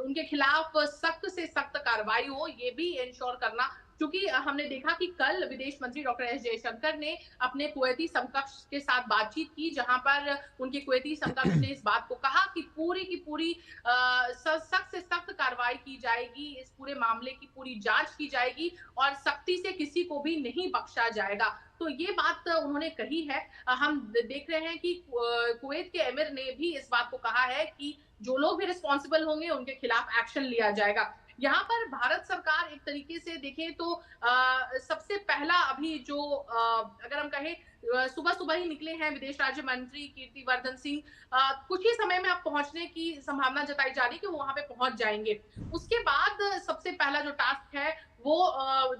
उनके खिलाफ सख्त से सख्त कार्रवाई हो, ये भी इंश्योर करना। क्योंकि हमने देखा कि कल विदेश मंत्री डॉक्टर एस जयशंकर ने अपने कुवैती समकक्ष के साथ बातचीत की, जहां पर उनके कुवैती समकक्ष ने इस बात को कहा कि पूरी की पूरी सख्त से सख्त कार्रवाई की जाएगी, इस पूरे मामले की पूरी जांच की जाएगी और सख्ती से किसी को भी नहीं बख्शा जाएगा। तो ये बात उन्होंने कही है। हम देख रहे हैं कि कुवैत के एमिर ने भी इस बात को कहा है कि जो लोग भी रिस्पॉन्सिबल होंगे उनके खिलाफ एक्शन लिया जाएगा। यहाँ पर भारत सरकार एक तरीके से देखें तो सबसे पहला अभी जो अगर हम कहें सुबह ही निकले हैं विदेश राज्य मंत्री कीर्तिवर्धन सिंह, कुछ ही समय में अब पहुंचने की संभावना जताई जा रही है कि वो वहां पे पहुंच जाएंगे। उसके बाद सबसे पहला जो टास्क है वो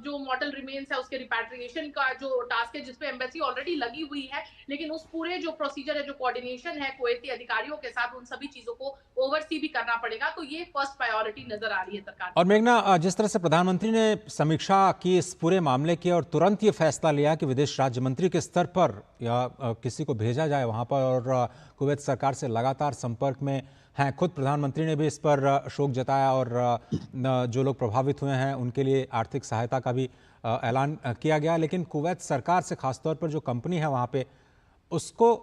जो मॉडल रिमेन्स है उसके रिपैट्रिएशन का जो टास्क है, जिसपे एम्बेसी ऑलरेडी लगी हुई है, लेकिन उस पूरे जो प्रोसीजर है, जो कोऑर्डिनेशन है कुवैती अधिकारियों के साथ, उन सभी चीजों को ओवरसी भी करना पड़ेगा। तो ये फर्स्ट प्रायोरिटी नजर आ रही है सरकार। और मेघना, जिस तरह से प्रधानमंत्री ने समीक्षा की इस पूरे मामले की और तुरंत ये फैसला लिया कि विदेश राज्य मंत्री के स्तर पर या किसी को भेजा जाए वहाँ पर, और कुवैत सरकार से लगातार संपर्क में हैं। खुद प्रधानमंत्री ने भी इस पर शोक जताया और जो लोग प्रभावित हुए हैं उनके लिए आर्थिक सहायता का भी ऐलान किया गया। लेकिन कुवैत सरकार से खासतौर पर जो कंपनी है वहाँ पे, उसको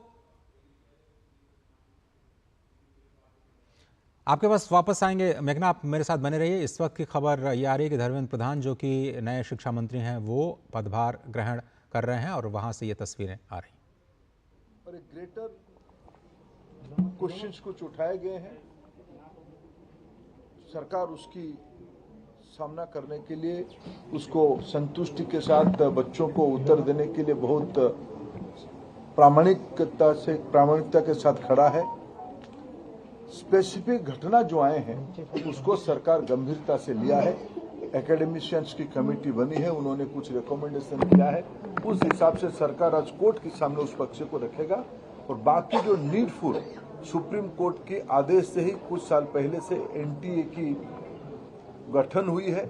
आपके पास वापस आएंगे। मेघना, आप मेरे साथ बने रहिए। इस वक्त की खबर ये आ रही है कि धर्मेंद्र प्रधान जो कि नए शिक्षा मंत्री हैं वो पदभार ग्रहण कर रहे हैं और वहां से ये तस्वीरें आ रही। और एक ग्रेटर क्वेश्चंस कुछ उठाए गए हैं, सरकार उसकी सामना करने के लिए उसको संतुष्टि के साथ बच्चों को उत्तर देने के लिए बहुत प्रामाणिकता के साथ खड़ा है। स्पेसिफिक घटना जो आए हैं उसको सरकार गंभीरता से लिया है। एकेडमिशियंस की कमेटी बनी है, उन्होंने कुछ रिकमेंडेशन किया है, उस हिसाब से सरकार आज कोर्ट के सामने उस पक्ष को रखेगा। और बाकी जो नीडफुल सुप्रीम कोर्ट के आदेश से ही कुछ साल पहले से एनटीए की गठन हुई है।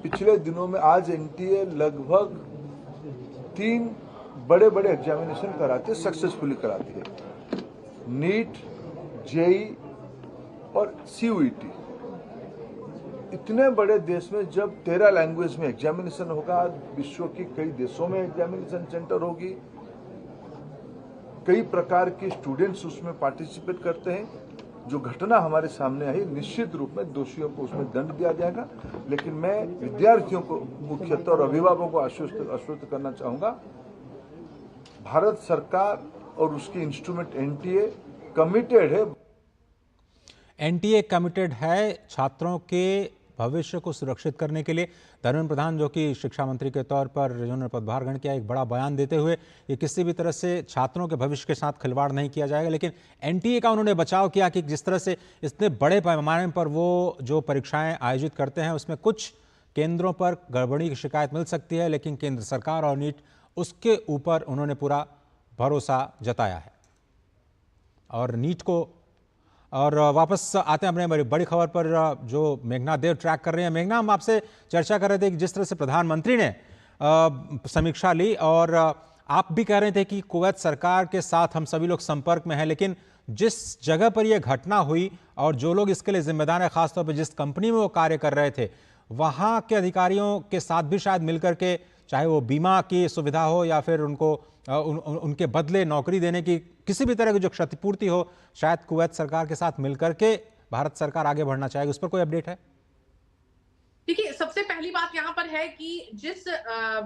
पिछले दिनों में आज एनटीए लगभग 3 बड़े बड़े एग्जामिनेशन कराती है, सक्सेसफुली कराती है। नीट, जेई और सीयूईटी। इतने बड़े देश में जब 13 लैंग्वेज में एग्जामिनेशन होगा, विश्व की कई देशों में एग्जामिनेशन सेंटर होगी, कई प्रकार के स्टूडेंट्स उसमें पार्टिसिपेट करते हैं। जो घटना हमारे सामने आई, निश्चित रूप में दोषियों को उसमें दंड दिया जाएगा। लेकिन मैं विद्यार्थियों को मुख्यतः और अभिभावकों को आश्वस्त करना चाहूंगा, भारत सरकार और उसकी इंस्ट्रूमेंट एनटीए कमिटेड है। एनटीए कमिटेड है छात्रों के भविष्य को सुरक्षित करने के लिए। धर्मेंद्र प्रधान जो कि शिक्षा मंत्री के तौर पर जिन्होंने पदभार ग्रहण किया, एक बड़ा बयान देते हुए ये किसी भी तरह से छात्रों के भविष्य के साथ खिलवाड़ नहीं किया जाएगा। लेकिन एनटीए का उन्होंने बचाव किया कि जिस तरह से इतने बड़े पैमाने पर वो जो परीक्षाएं आयोजित करते हैं उसमें कुछ केंद्रों पर गड़बड़ी की शिकायत मिल सकती है, लेकिन केंद्र सरकार और नीट उसके ऊपर उन्होंने पूरा भरोसा जताया है। और नीट को, और वापस आते हैं अपने बड़ी खबर पर जो मेघना देव ट्रैक कर रहे हैं। मेघना, हम आपसे चर्चा कर रहे थे कि जिस तरह से प्रधानमंत्री ने समीक्षा ली और आप भी कह रहे थे कि कुवैत सरकार के साथ हम सभी लोग संपर्क में हैं, लेकिन जिस जगह पर यह घटना हुई और जो लोग इसके लिए जिम्मेदार हैं, खासतौर पर जिस कंपनी में वो कार्य कर रहे थे, वहां के अधिकारियों के साथ भी शायद मिलकर के, चाहे वो बीमा की सुविधा हो या फिर उनको उनके बदले नौकरी देने की किसी भी तरह की जो क्षतिपूर्ति हो, शायद कुवैत सरकार के साथ मिलकर के भारत सरकार आगे बढ़ना चाहेगी। उस पर कोई अपडेट है? देखिए, सबसे पहली बात यहाँ पर है कि जिस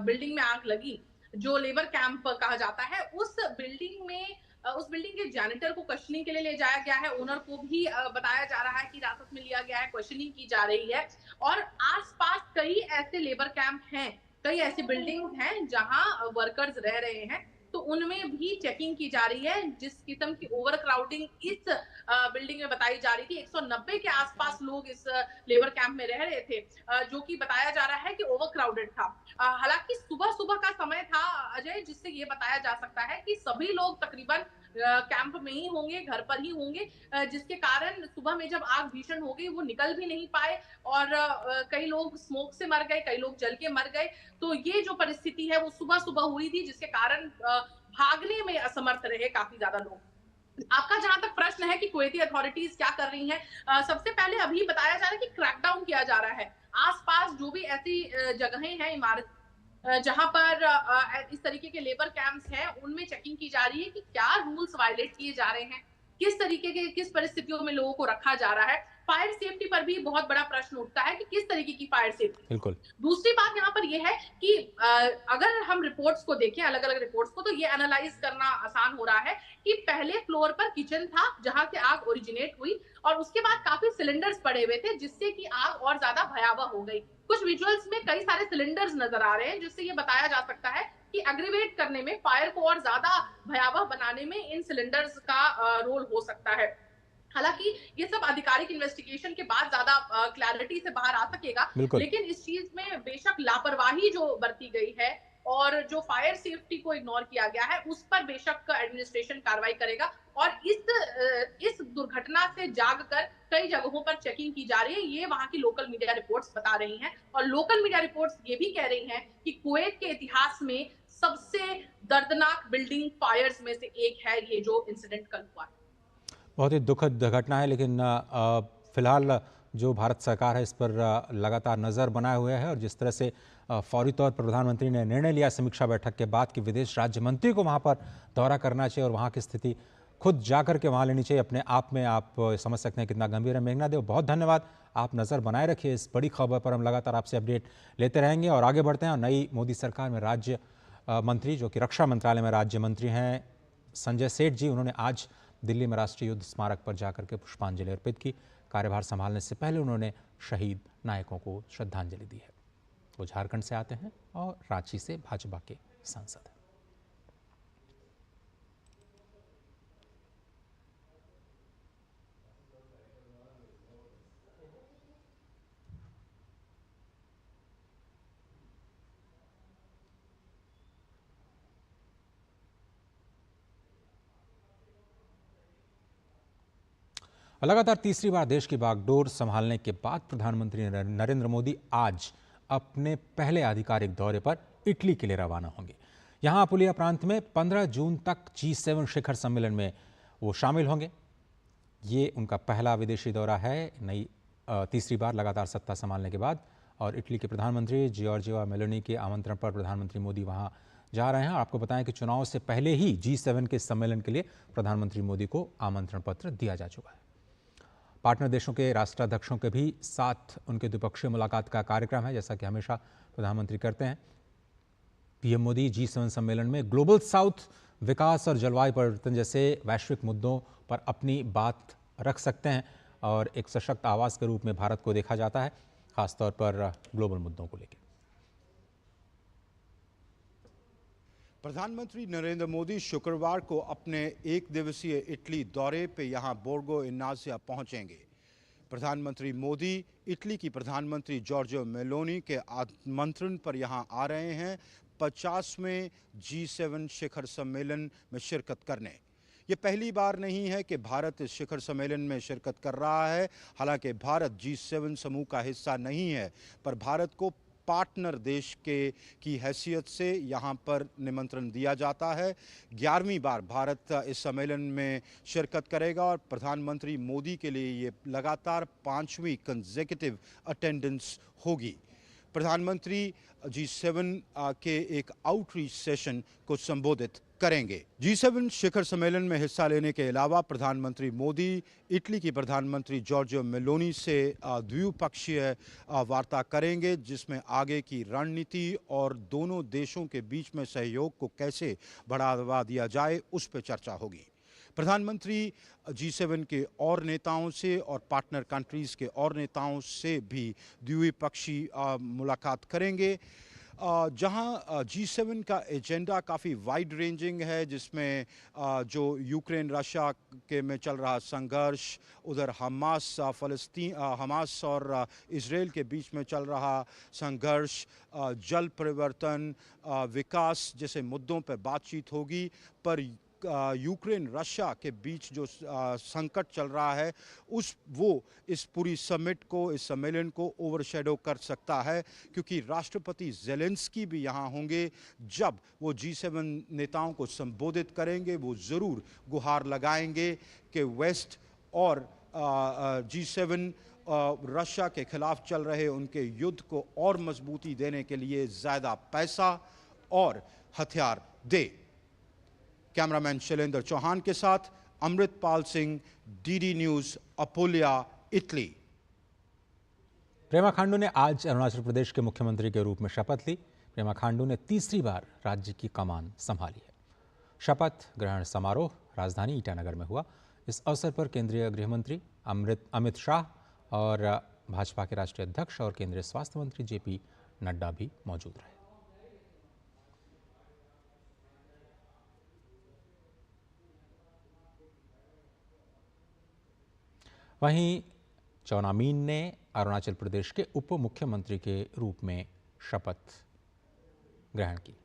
बिल्डिंग में आग लगी, जो लेबर कैंप कहा जाता है, उस बिल्डिंग के जैनिटर को क्वेश्चनिंग के लिए ले जाया गया है। ओनर को भी बताया जा रहा है कि हिरासत में लिया गया है, क्वेश्चनिंग की जा रही है। और आसपास कई ऐसे लेबर कैंप हैं, कई ऐसी बिल्डिंग हैं जहां वर्कर्स रह रहे हैं, तो उनमें भी चेकिंग की जा रही है। जिस किस्म की ओवर क्राउडिंग इस बिल्डिंग में बताई जा रही थी, 190 के आसपास लोग इस लेबर कैंप में रह रहे थे, जो कि बताया जा रहा है कि ओवर क्राउडेड था। हालांकि सुबह सुबह का समय था अजय, जिससे ये बताया जा सकता है कि सभी लोग तकरीबन कैंप में ही होंगे, घर पर ही होंगे, जिसके कारण सुबह में जब आग भीषण हो गई वो निकल भी नहीं पाए और कई लोग स्मोक से मर गए, कई लोग जल के मर गए। तो ये जो परिस्थिति है वो सुबह सुबह हुई थी, जिसके कारण भागने में असमर्थ रहे काफी ज्यादा लोग। आपका जहां तक प्रश्न है कि कुवैती अथॉरिटीज क्या कर रही हैं, सबसे पहले अभी बताया जा रहा है कि क्रैकडाउन किया जा रहा है। आसपास जो भी ऐसी जगहें हैं, इमारत जहां पर इस तरीके के लेबर कैंप्स हैं, उनमें चेकिंग की जा रही है कि क्या रूल्स वायलेट किए जा रहे हैं, किस तरीके के किस परिस्थितियों में लोगों को रखा जा रहा है। फायर सेफ्टी पर भी बहुत बड़ा प्रश्न उठता है कि किस तरीके की फायर सेफ्टी। बिल्कुल। दूसरी बात यहाँ पर यह है कि अगर हम रिपोर्ट्स को देखें, अलग अलग रिपोर्ट्स को, तो ये एनालाइज करना आसान हो रहा है कि पहले फ्लोर पर किचन था जहां से आग ओरिजिनेट हुई और उसके बाद काफी सिलेंडर्स पड़े हुए थे, जिससे कि आग और ज्यादा भयावह हो गई। कुछ विजुअल्स में कई सारे सिलेंडर्स नजर आ रहे हैं, जिससे ये बताया जा सकता है कि एग्रीवेट करने में, फायर को और ज्यादा भयावह बनाने में इन सिलेंडर्स का रोल हो सकता है। हालांकि ये सब आधिकारिक इन्वेस्टिगेशन के बाद ज्यादा क्लैरिटी से बाहर आ सकेगा, लेकिन इस चीज में बेशक लापरवाही जो बरती गई है और जो फायर सेफ्टी को इग्नोर किया गया है, उस पर बेशक एडमिनिस्ट्रेशन कार्रवाई करेगा। और इस दुर्घटना से जागकर कई जगहों पर चेकिंग की जा रही है, ये वहां की लोकल मीडिया रिपोर्ट्स बता रही हैं। और लोकल मीडिया रिपोर्ट्स ये भी कह रही हैं कि कुवैत के इतिहास में सबसे दर्दनाक बिल्डिंग फायर्स में से एक है ये जो इंसिडेंट कल हुआ है। बहुत ही दुखद घटना है, लेकिन फिलहाल जो भारत सरकार है इस पर लगातार नज़र बनाए हुए है, और जिस तरह से फौरी तौर पर प्रधानमंत्री ने निर्णय लिया समीक्षा बैठक के बाद कि विदेश राज्य मंत्री को वहाँ पर दौरा करना चाहिए और वहाँ की स्थिति खुद जाकर के वहाँ लेनी चाहिए, अपने आप में आप समझ सकते हैं कितना गंभीर है। मेघना देव, बहुत धन्यवाद, आप नज़र बनाए रखिए इस बड़ी खबर पर, हम लगातार आपसे अपडेट लेते रहेंगे और आगे बढ़ते हैं। और नई मोदी सरकार में राज्य मंत्री जो कि रक्षा मंत्रालय में राज्य मंत्री हैं संजय सेठ जी, उन्होंने आज दिल्ली में राष्ट्रीय युद्ध स्मारक पर जाकर के पुष्पांजलि अर्पित की। कार्यभार संभालने से पहले उन्होंने शहीद नायकों को श्रद्धांजलि दी है। वो झारखंड से आते हैं और रांची से भाजपा के सांसद हैं। लगातार तीसरी बार देश की बागडोर संभालने के बाद प्रधानमंत्री नरेंद्र मोदी आज अपने पहले आधिकारिक दौरे पर इटली के लिए रवाना होंगे। यहां अपुलिया प्रांत में 15 जून तक G7 शिखर सम्मेलन में वो शामिल होंगे। ये उनका पहला विदेशी दौरा है नई तीसरी बार लगातार सत्ता संभालने के बाद, और इटली के प्रधानमंत्री जॉर्जिया मेलोनी के आमंत्रण पर प्रधानमंत्री मोदी वहां जा रहे हैं। और आपको बताएं कि चुनाव से पहले ही G7 के सम्मेलन के लिए प्रधानमंत्री मोदी को आमंत्रण पत्र दिया जा चुका है। पार्टनर देशों के राष्ट्राध्यक्षों के भी साथ उनके द्विपक्षीय मुलाकात का कार्यक्रम है, जैसा कि हमेशा प्रधानमंत्री करते हैं। पीएम मोदी G7 सम्मेलन में ग्लोबल साउथ, विकास और जलवायु परिवर्तन जैसे वैश्विक मुद्दों पर अपनी बात रख सकते हैं, और एक सशक्त आवाज के रूप में भारत को देखा जाता है, खासतौर पर ग्लोबल मुद्दों को लेकर। प्रधानमंत्री नरेंद्र मोदी शुक्रवार को अपने एक दिवसीय इटली दौरे पे यहां बोर्गो इग्नाजिया पहुंचेंगे। प्रधानमंत्री मोदी इटली की प्रधानमंत्री जॉर्जिया मेलोनी के आमंत्रण पर यहां आ रहे हैं 50वें G7 शिखर सम्मेलन में शिरकत करने। ये पहली बार नहीं है कि भारत इस शिखर सम्मेलन में शिरकत कर रहा है। हालांकि भारत G7 समूह का हिस्सा नहीं है, पर भारत को पार्टनर देश की हैसियत से यहाँ पर निमंत्रण दिया जाता है। 11वीं बार भारत इस सम्मेलन में शिरकत करेगा और प्रधानमंत्री मोदी के लिए ये लगातार 5वीं कंसेक्यूटिव अटेंडेंस होगी। प्रधानमंत्री G7 के एक आउटरीच सेशन को संबोधित करेंगे। G7 शिखर सम्मेलन में हिस्सा लेने के अलावा प्रधानमंत्री मोदी इटली की प्रधानमंत्री जॉर्जिया मेलोनी से द्विपक्षीय वार्ता करेंगे, जिसमें आगे की रणनीति और दोनों देशों के बीच में सहयोग को कैसे बढ़ावा दिया जाए उस पर चर्चा होगी। प्रधानमंत्री G7 के और नेताओं से और पार्टनर कंट्रीज़ के और नेताओं से भी द्विपक्षीय मुलाकात करेंगे, जहां G7 का एजेंडा काफ़ी वाइड रेंजिंग है, जिसमें जो यूक्रेन रशिया के में चल रहा संघर्ष, उधर हमास और इजराइल के बीच में चल रहा संघर्ष, जल परिवर्तन, विकास जैसे मुद्दों पर बातचीत होगी। पर यूक्रेन रशिया के बीच जो संकट चल रहा है वो इस पूरी समिट को, इस सम्मेलन को ओवरशैडो कर सकता है, क्योंकि राष्ट्रपति ज़ेलेंस्की भी यहाँ होंगे। जब वो G7 नेताओं को संबोधित करेंगे, वो ज़रूर गुहार लगाएंगे कि वेस्ट और G7 रशिया के खिलाफ चल रहे उनके युद्ध को और मजबूती देने के लिए ज़्यादा पैसा और हथियार दे। कैमरामैन शैलेंद्र चौहान के साथ Amritpal Singh, DD news, Apulia, Italy. Pema Khandu ने आज अरुणाचल प्रदेश के मुख्यमंत्री के रूप में शपथ ली। पेमा खांडू ने तीसरी बार राज्य की कमान संभाली है। शपथ ग्रहण समारोह राजधानी ईटानगर में हुआ। इस अवसर पर केंद्रीय गृह मंत्री अमित शाह और भाजपा के राष्ट्रीय अध्यक्ष और केंद्रीय स्वास्थ्य मंत्री JP नड्डा भी मौजूद रहे। वहीं चौनामीन ने अरुणाचल प्रदेश के उप मुख्यमंत्री के रूप में शपथ ग्रहण की।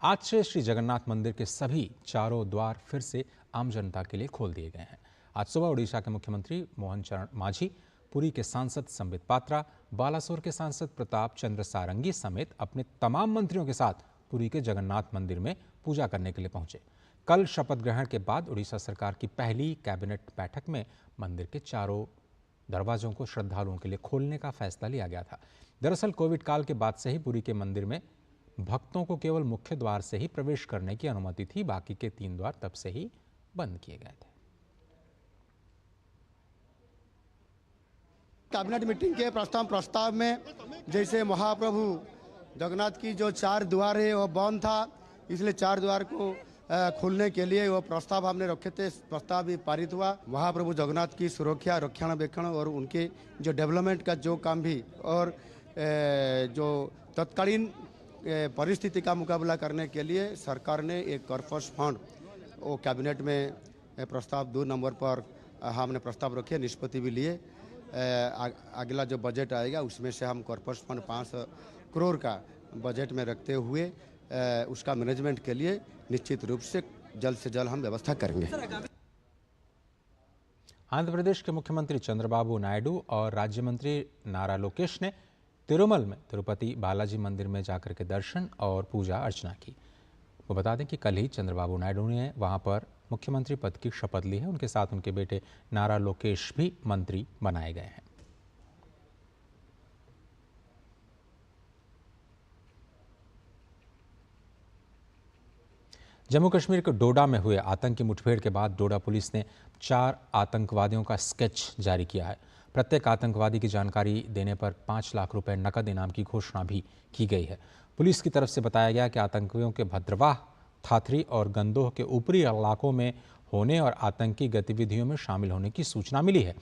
आज से श्री जगन्नाथ मंदिर के सभी चारों द्वार फिर से आम जनता के लिए खोल दिए गए हैं। आज सुबह उड़ीसा के मुख्यमंत्री मोहन चरण मांझी, पुरी के सांसद संबित पात्रा, बालासोर के सांसद प्रताप चंद्र सारंगी समेत अपने तमाम मंत्रियों के साथ पुरी के जगन्नाथ मंदिर में पूजा करने के लिए पहुंचे। कल शपथ ग्रहण के बाद उड़ीसा सरकार की पहली कैबिनेट बैठक में मंदिर के चारों दरवाजों को श्रद्धालुओं के लिए खोलने का फैसला लिया गया था। दरअसल कोविड काल के बाद से ही पुरी के मंदिर में भक्तों को केवल मुख्य द्वार से ही प्रवेश करने की अनुमति थी, बाकी के 3 द्वार तब से ही बंद किए गए थे। कैबिनेट मीटिंग के प्रस्ताव में जैसे महाप्रभु जगन्नाथ की जो 4 द्वार है वो बंद था, इसलिए 4 द्वार को खोलने के लिए वो प्रस्ताव हमने रखे थे। प्रस्ताव भी पारित हुआ। महाप्रभु जगन्नाथ की सुरक्षा, रक्षणाबेक्षण और उनके जो डेवलपमेंट का जो काम भी और जो तत्कालीन परिस्थिति का मुकाबला करने के लिए सरकार ने एक कॉर्पस फंड वो कैबिनेट में प्रस्ताव 2 नंबर पर हमने प्रस्ताव रखे, निष्पत्ति भी लिए। अगला जो बजट आएगा उसमें से हम कॉर्पस फंड 5 करोड़ का बजट में रखते हुए उसका मैनेजमेंट के लिए निश्चित रूप से जल्द से जल्द हम व्यवस्था करेंगे। आंध्र प्रदेश के मुख्यमंत्री चंद्रबाबू नायडू और राज्य मंत्री नारा लोकेश ने तिरुमल में तिरुपति बालाजी मंदिर में जाकर के दर्शन और पूजा अर्चना की। वो बता दें कि कल ही चंद्रबाबू नायडू ने वहां पर मुख्यमंत्री पद की शपथ ली है। उनके साथ उनके बेटे नारा लोकेश भी मंत्री बनाए गए हैं। जम्मू कश्मीर के डोडा में हुए आतंकी मुठभेड़ के बाद डोडा पुलिस ने 4 आतंकवादियों का स्केच जारी किया है। प्रत्येक आतंकवादी की जानकारी देने पर 5 लाख रुपए नकद इनाम की घोषणा भी की गई है। पुलिस की तरफ से बताया गया कि आतंकियों के भद्रवाह, थाथरी और गंदोह के ऊपरी इलाकों में होने और आतंकी गतिविधियों में शामिल होने की सूचना मिली है।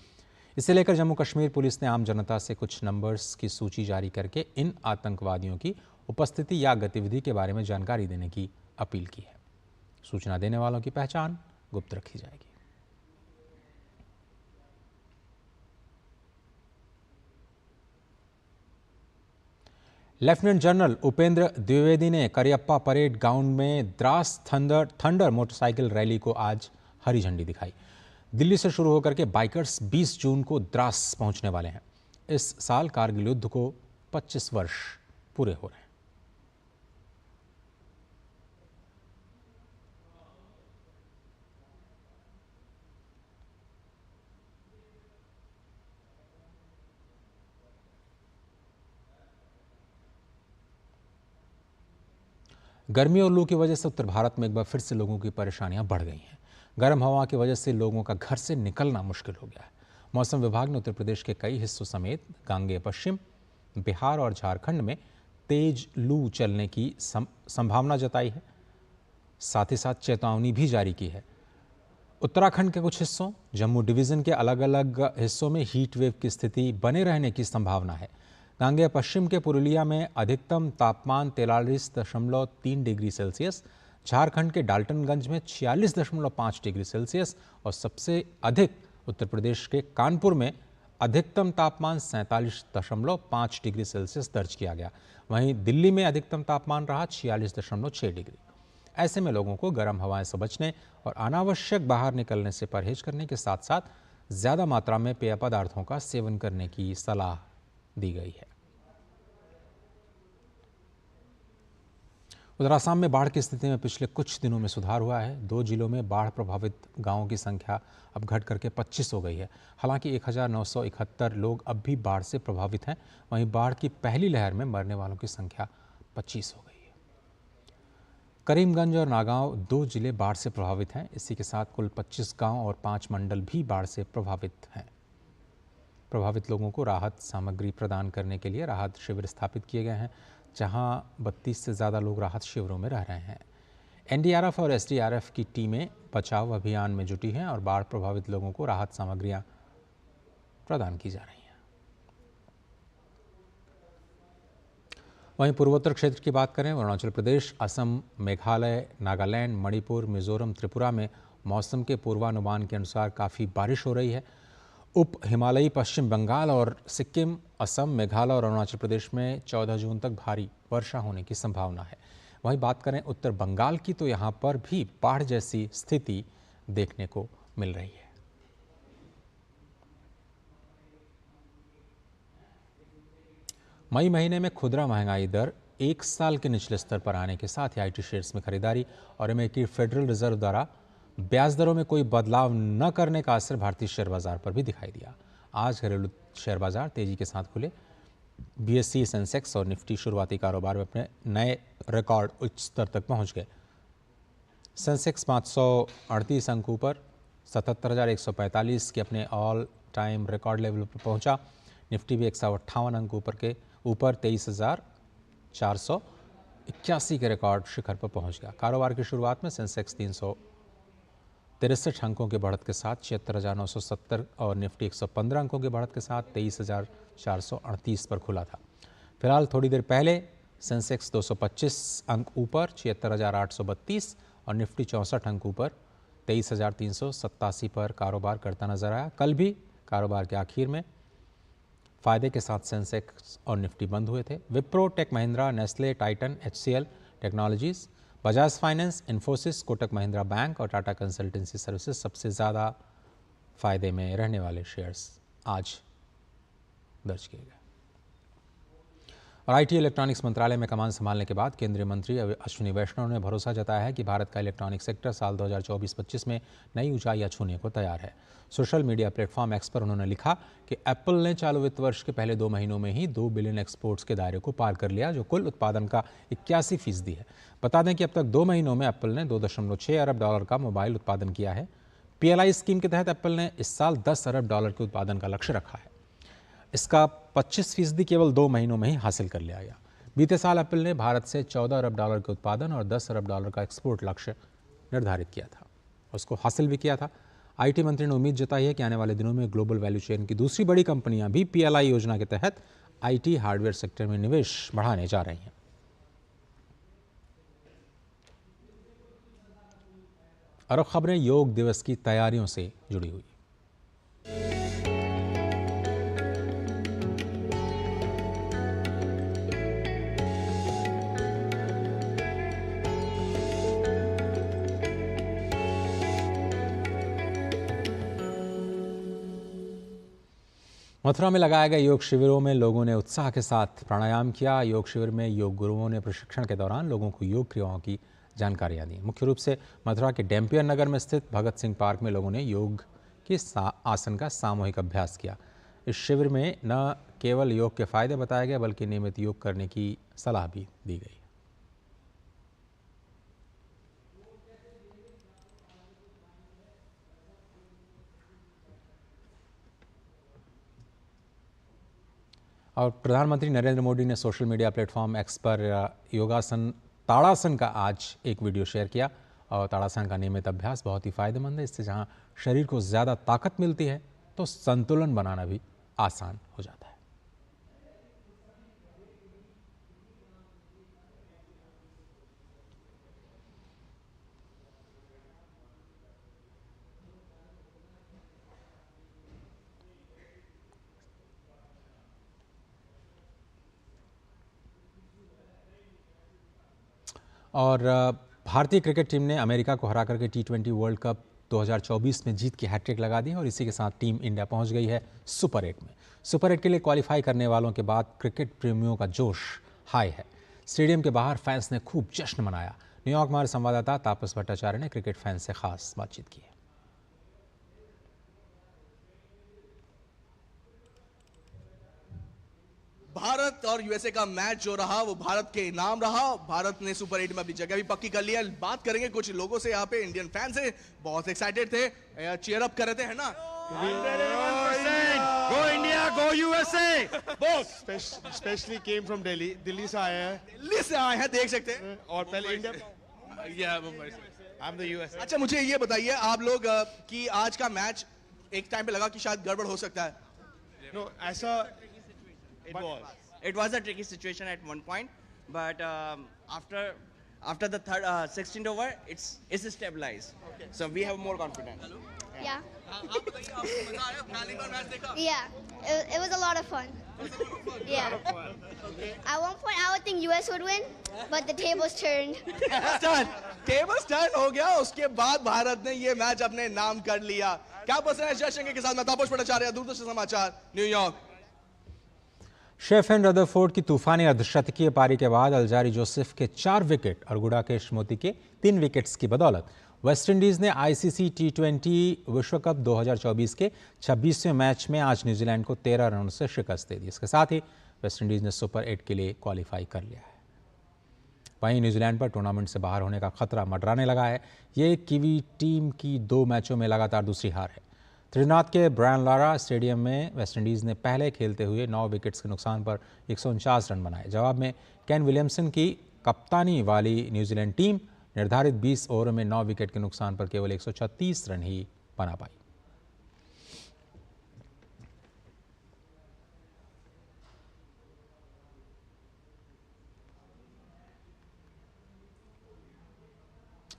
इसे लेकर जम्मू कश्मीर पुलिस ने आम जनता से कुछ नंबर्स की सूची जारी करके इन आतंकवादियों की उपस्थिति या गतिविधि के बारे में जानकारी देने की अपील की है। सूचना देने वालों की पहचान गुप्त रखी जाएगी। लेफ्टिनेंट जनरल उपेंद्र द्विवेदी ने करियप्पा परेड ग्राउंड में द्रास थंडर मोटरसाइकिल रैली को आज हरी झंडी दिखाई। दिल्ली से शुरू होकर के बाइकर्स 20 जून को द्रास पहुंचने वाले हैं। इस साल कारगिल युद्ध को 25 वर्ष पूरे हो रहे हैं। गर्मी और लू की वजह से उत्तर भारत में एक बार फिर से लोगों की परेशानियां बढ़ गई हैं। गर्म हवा की वजह से लोगों का घर से निकलना मुश्किल हो गया है। मौसम विभाग ने उत्तर प्रदेश के कई हिस्सों समेत गांगेय पश्चिम, बिहार और झारखंड में तेज लू चलने की संभावना जताई है। साथ ही साथ चेतावनी भी जारी की है। उत्तराखंड के कुछ हिस्सों, जम्मू डिवीजन के अलग अलग हिस्सों में हीट वेव की स्थिति बने रहने की संभावना है। गांगेय पश्चिम के पुरुलिया में अधिकतम तापमान 43.3 डिग्री सेल्सियस, झारखंड के डाल्टनगंज में 46.5 डिग्री सेल्सियस और सबसे अधिक उत्तर प्रदेश के कानपुर में अधिकतम तापमान 47.5 डिग्री सेल्सियस दर्ज किया गया। वहीं दिल्ली में अधिकतम तापमान रहा 46.6 डिग्री। ऐसे में लोगों को गर्म हवाएं से बचने और अनावश्यक बाहर निकलने से परहेज करने के साथ साथ ज़्यादा मात्रा में पेय पदार्थों का सेवन करने की सलाह दी गई है। उधर असम में बाढ़ की स्थिति में पिछले कुछ दिनों में सुधार हुआ है। 2 जिलों में बाढ़ प्रभावित गांवों की संख्या अब घट करके 25 हो गई है। हालांकि 1971 लोग अब भी बाढ़ से प्रभावित हैं। वहीं बाढ़ की पहली लहर में मरने वालों की संख्या 25 हो गई है। करीमगंज और नागांव 2 जिले बाढ़ से प्रभावित हैं। इसी के साथ कुल 25 गांव और 5 मंडल भी बाढ़ से प्रभावित हैं। प्रभावित लोगों को राहत सामग्री प्रदान करने के लिए राहत शिविर स्थापित किए गए हैं, जहां 32 से ज़्यादा लोग राहत शिविरों में रह रहे हैं। एनडीआरएफ और एसडीआरएफ की टीमें बचाव अभियान में जुटी हैं और बाढ़ प्रभावित लोगों को राहत सामग्रियां प्रदान की जा रही हैं। वहीं पूर्वोत्तर क्षेत्र की बात करें, अरुणाचल प्रदेश, असम, मेघालय, नागालैंड, मणिपुर, मिजोरम, त्रिपुरा में मौसम के पूर्वानुमान के अनुसार काफ़ी बारिश हो रही है। उप हिमालयी पश्चिम बंगाल और सिक्किम, असम, मेघालय और अरुणाचल प्रदेश में 14 जून तक भारी वर्षा होने की संभावना है। वहीं बात करें उत्तर बंगाल की, तो यहाँ पर भी बाढ़ जैसी स्थिति देखने को मिल रही है। मई महीने में खुदरा महंगाई दर 1 साल के निचले स्तर पर आने के साथ ही आईटी शेयर्स में खरीदारी और अमेरिकी फेडरल रिजर्व द्वारा ब्याज दरों में कोई बदलाव न करने का असर भारतीय शेयर बाजार पर भी दिखाई दिया। आज घरेलू शेयर बाजार तेजी के साथ खुले। बीएसई, सेंसेक्स और निफ्टी शुरुआती कारोबार में अपने नए रिकॉर्ड उच्च स्तर तक पहुंच गए। सेंसेक्स 538 अंकों पर 77,145 के अपने ऑल टाइम रिकॉर्ड लेवल पर पहुंचा। निफ्टी भी 158 अंकों के ऊपर 23,481 के रिकॉर्ड शिखर पर पहुंच गया। कारोबार की शुरुआत में सेंसेक्स 363 अंकों के बढ़त के साथ 76,970 और निफ्टी 115 अंकों के बढ़त के साथ 23,438 पर खुला था। फिलहाल थोड़ी देर पहले सेंसेक्स 225 अंक ऊपर 76,832 और निफ्टी 64 अंक ऊपर 23,387 पर कारोबार करता नजर आया। कल भी कारोबार के आखिर में फायदे के साथ सेंसेक्स और निफ्टी बंद हुए थे। Wipro, Tech Mahindra, Nestle, Titan, HCL Technologies, Bajaj Finance, Infosys, Kotak Mahindra Bank और टाटा कंसल्टेंसी सर्विसेज सबसे ज़्यादा फायदे में रहने वाले शेयर्स आज दर्ज किए गए। और आईटी इलेक्ट्रॉनिक्स मंत्रालय में कमान संभालने के बाद केंद्रीय मंत्री अश्विनी वैष्णव ने भरोसा जताया है कि भारत का इलेक्ट्रॉनिक सेक्टर साल 2024-25 में नई ऊंचाइयां छूने को तैयार है। सोशल मीडिया प्लेटफॉर्म एक्स पर उन्होंने लिखा कि एप्पल ने चालू वित्त वर्ष के पहले 2 महीनों में ही 2 बिलियन एक्सपोर्ट्स के दायरे को पार कर लिया, जो कुल उत्पादन का 81% है। बता दें कि अब तक 2 महीनों में एप्पल ने $2.6 अरब का मोबाइल उत्पादन किया है। PLI स्कीम के तहत एप्पल ने इस साल $10 अरब के उत्पादन का लक्ष्य रखा है। इसका 25% केवल 2 महीनों में ही हासिल कर लिया गया। बीते साल एप्पल ने भारत से $14 अरब के उत्पादन और $10 अरब का एक्सपोर्ट लक्ष्य निर्धारित किया था, उसको हासिल भी किया था। आईटी मंत्री ने उम्मीद जताई है कि आने वाले दिनों में ग्लोबल वैल्यू चेन की दूसरी बड़ी कंपनियां भी PLI योजना के तहत आईटी हार्डवेयर सेक्टर में निवेश बढ़ाने जा रही हैं। और अब खबरें योग दिवस की तैयारियों से जुड़ी हुई। मथुरा में लगाए गए योग शिविरों में लोगों ने उत्साह के साथ प्राणायाम किया। योग शिविर में योग गुरुओं ने प्रशिक्षण के दौरान लोगों को योग क्रियाओं की जानकारियां दी। मुख्य रूप से मथुरा के डेम्पियर नगर में स्थित भगत सिंह पार्क में लोगों ने योग के आसन का सामूहिक अभ्यास किया। इस शिविर में न केवल योग के फायदे बताए गए बल्कि नियमित योग करने की सलाह भी दी गई। और प्रधानमंत्री नरेंद्र मोदी ने सोशल मीडिया प्लेटफॉर्म एक्स पर योगासन ताड़ासन का आज एक वीडियो शेयर किया। और ताड़ासन का नियमित अभ्यास बहुत ही फायदेमंद है। इससे जहां शरीर को ज़्यादा ताकत मिलती है तो संतुलन बनाना भी आसान हो जाता है। और भारतीय क्रिकेट टीम ने अमेरिका को हरा करके T20 वर्ल्ड कप 2024 में जीत की हैट्रिक लगा दी और इसी के साथ टीम इंडिया पहुंच गई है सुपर 8 में। सुपर 8 के लिए क्वालिफाई करने वालों के बाद क्रिकेट प्रेमियों का जोश हाई है। स्टेडियम के बाहर फैंस ने खूब जश्न मनाया। न्यूयॉर्क में हमारे संवाददाता तापस भट्टाचार्य ने क्रिकेट फैंस से खास बातचीत की है। भारत और यूएसए का मैच जो रहा वो भारत के इनाम रहा। भारत ने सुपर 8 में अपनी जगह भी पक्की कर लिया। बात करेंगे कुछ लोगों से, यहाँ पे इंडियन फैन से, बहुत एक्साइटेड थे, चीयर अप कर रहे थे, है ना? 101% go India go USA. Both specially came from Delhi, Delhi से आए हैं। दिल्ली से आए हैं, देख सकते हैं। और पहले इंडिया मुंबई से। I am the USA. अच्छा मुझे ये बताइए आप लोग कि आज का मैच एक टाइम पे लगा कि शायद गड़बड़ हो सकता है। नो ऐसा It was a tricky situation at one point, but after the third 16th over, it's stabilized. Okay. So we have more confidence. Hello? Yeah. Yeah. It was a lot of fun. Yeah. At one point, I would think US would win, but the tables turned. Tables turn हो गया, उसके बाद भारत ने ये मैच अपने नाम कर लिया। क्या पसंद है जयशंकर के साथ? मैं तापस भट्टाचार्य, दूरदर्शन समाचार, न्यूयॉर्क। शेफन रदरफोर्ड की तूफानी अर्धशतकीय पारी के बाद अलजारी जोसेफ के 4 विकेट और गुडाकेश मोती के 3 विकेट्स की बदौलत वेस्टइंडीज ने आईसीसी टी20 विश्व कप 2024 के 26वें मैच में आज न्यूजीलैंड को 13 रनों से शिकस्त दे दी। इसके साथ ही वेस्टइंडीज ने सुपर 8 के लिए क्वालिफाई कर लिया है। वहीं न्यूजीलैंड पर टूर्नामेंट से बाहर होने का खतरा मंडराने लगा है। ये कीवी टीम की 2 मैचों में लगातार दूसरी हार है। त्रिनाद के ब्रायन लारा स्टेडियम में वेस्टइंडीज ने पहले खेलते हुए 9 विकेट्स के नुकसान पर 149 रन बनाए। जवाब में केन विलियमसन की कप्तानी वाली न्यूजीलैंड टीम निर्धारित 20 ओवरों में 9 विकेट के नुकसान पर केवल 136 रन ही बना पाई।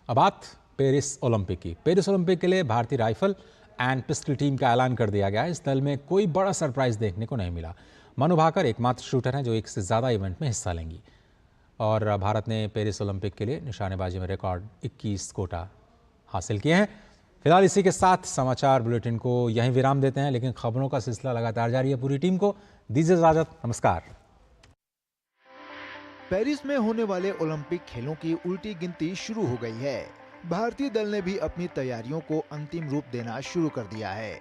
अब बात पेरिस ओलंपिक की। पेरिस ओलंपिक के लिए भारतीय राइफल एंड पिस्टल टीम का ऐलान कर दिया गया है। इस दल में कोई बड़ा सरप्राइज देखने को नहीं मिला। मनु भाकर एकमात्र शूटर हैं जो एक से ज़्यादा इवेंट में हिस्सा लेंगी। और भारत ने पेरिस ओलंपिक के लिए निशानेबाजी में रिकॉर्ड 21 कोटा हासिल किए हैं। फिलहाल इसी के साथ समाचार बुलेटिन को यहीं विराम देते हैं, लेकिन खबरों का सिलसिला लगातार जारी है। पूरी टीम को दीजिए इजाजत। नमस्कार। पेरिस में होने वाले ओलंपिक खेलों की उल्टी गिनती शुरू हो गई है। भारतीय दल ने भी अपनी तैयारियों को अंतिम रूप देना शुरू कर दिया है।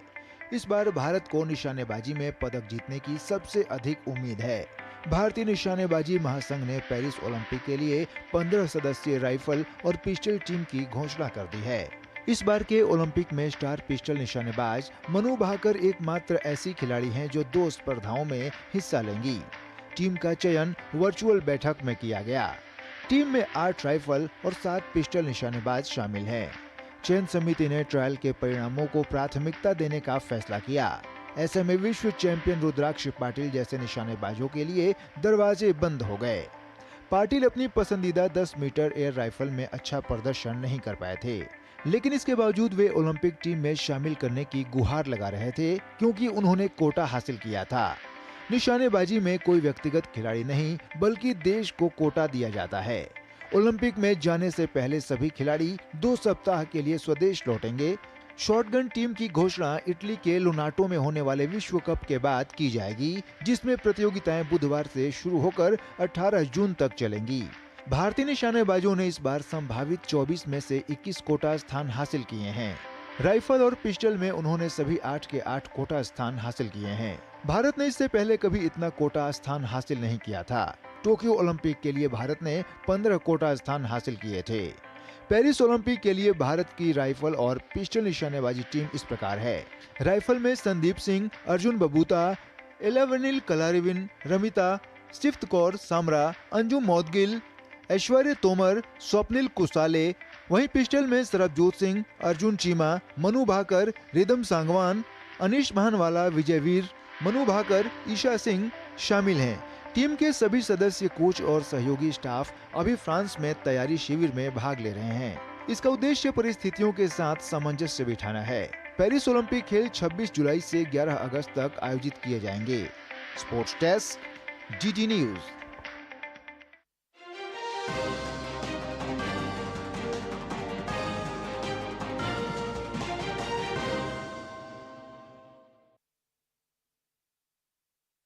इस बार भारत को निशानेबाजी में पदक जीतने की सबसे अधिक उम्मीद है। भारतीय निशानेबाजी महासंघ ने पेरिस ओलंपिक के लिए 15 सदस्यीय राइफल और पिस्टल टीम की घोषणा कर दी है। इस बार के ओलंपिक में स्टार पिस्टल निशानेबाज मनु भाकर एकमात्र ऐसी खिलाड़ी हैं जो 2 स्पर्धाओं में हिस्सा लेंगी। टीम का चयन वर्चुअल बैठक में किया गया। टीम में 8 राइफल और 7 पिस्टल निशानेबाज शामिल हैं। चयन समिति ने ट्रायल के परिणामों को प्राथमिकता देने का फैसला किया। ऐसे में विश्व चैंपियन रुद्राक्ष पाटिल जैसे निशानेबाजों के लिए दरवाजे बंद हो गए। पाटिल अपनी पसंदीदा 10 मीटर एयर राइफल में अच्छा प्रदर्शन नहीं कर पाए थे, लेकिन इसके बावजूद वे ओलंपिक टीम में शामिल करने की गुहार लगा रहे थे, क्योंकि उन्होंने कोटा हासिल किया था। निशानेबाजी में कोई व्यक्तिगत खिलाड़ी नहीं, बल्कि देश को कोटा दिया जाता है। ओलंपिक में जाने से पहले सभी खिलाड़ी 2 सप्ताह के लिए स्वदेश लौटेंगे। शॉटगन टीम की घोषणा इटली के लोनाटो में होने वाले विश्व कप के बाद की जाएगी, जिसमें प्रतियोगिताएं बुधवार से शुरू होकर 18 जून तक चलेंगी। भारतीय निशानेबाजों ने इस बार संभावित 24 में से 21 कोटा स्थान हासिल किए हैं। राइफल और पिस्टल में उन्होंने सभी 8 के 8 कोटा स्थान हासिल किए हैं। भारत ने इससे पहले कभी इतना कोटा स्थान हासिल नहीं किया था। टोक्यो ओलंपिक के लिए भारत ने 15 कोटा स्थान हासिल किए थे। पेरिस ओलंपिक के लिए भारत की राइफल और पिस्टल निशानेबाजी टीम इस प्रकार है। राइफल में संदीप सिंह, अर्जुन बबूता, एलावेनिल कलारिविन, रमिता, सिफ्त कौर सामरा, अंजुम मौदगिल, ऐश्वर्य तोमर, स्वप्निल कुसाले। वहीं पिस्टल में सरबजोत सिंह, अर्जुन चीमा, मनु भाकर, रिदम सांगवान, अनिश महानवाला, विजयवीर, मनु भाकर, ईशा सिंह शामिल हैं। टीम के सभी सदस्य, कोच और सहयोगी स्टाफ अभी फ्रांस में तैयारी शिविर में भाग ले रहे हैं। इसका उद्देश्य परिस्थितियों के साथ सामंजस्य बिठाना है। पेरिस ओलंपिक खेल 26 जुलाई से 11 अगस्त तक आयोजित किए जाएंगे। Sports desk, GT news.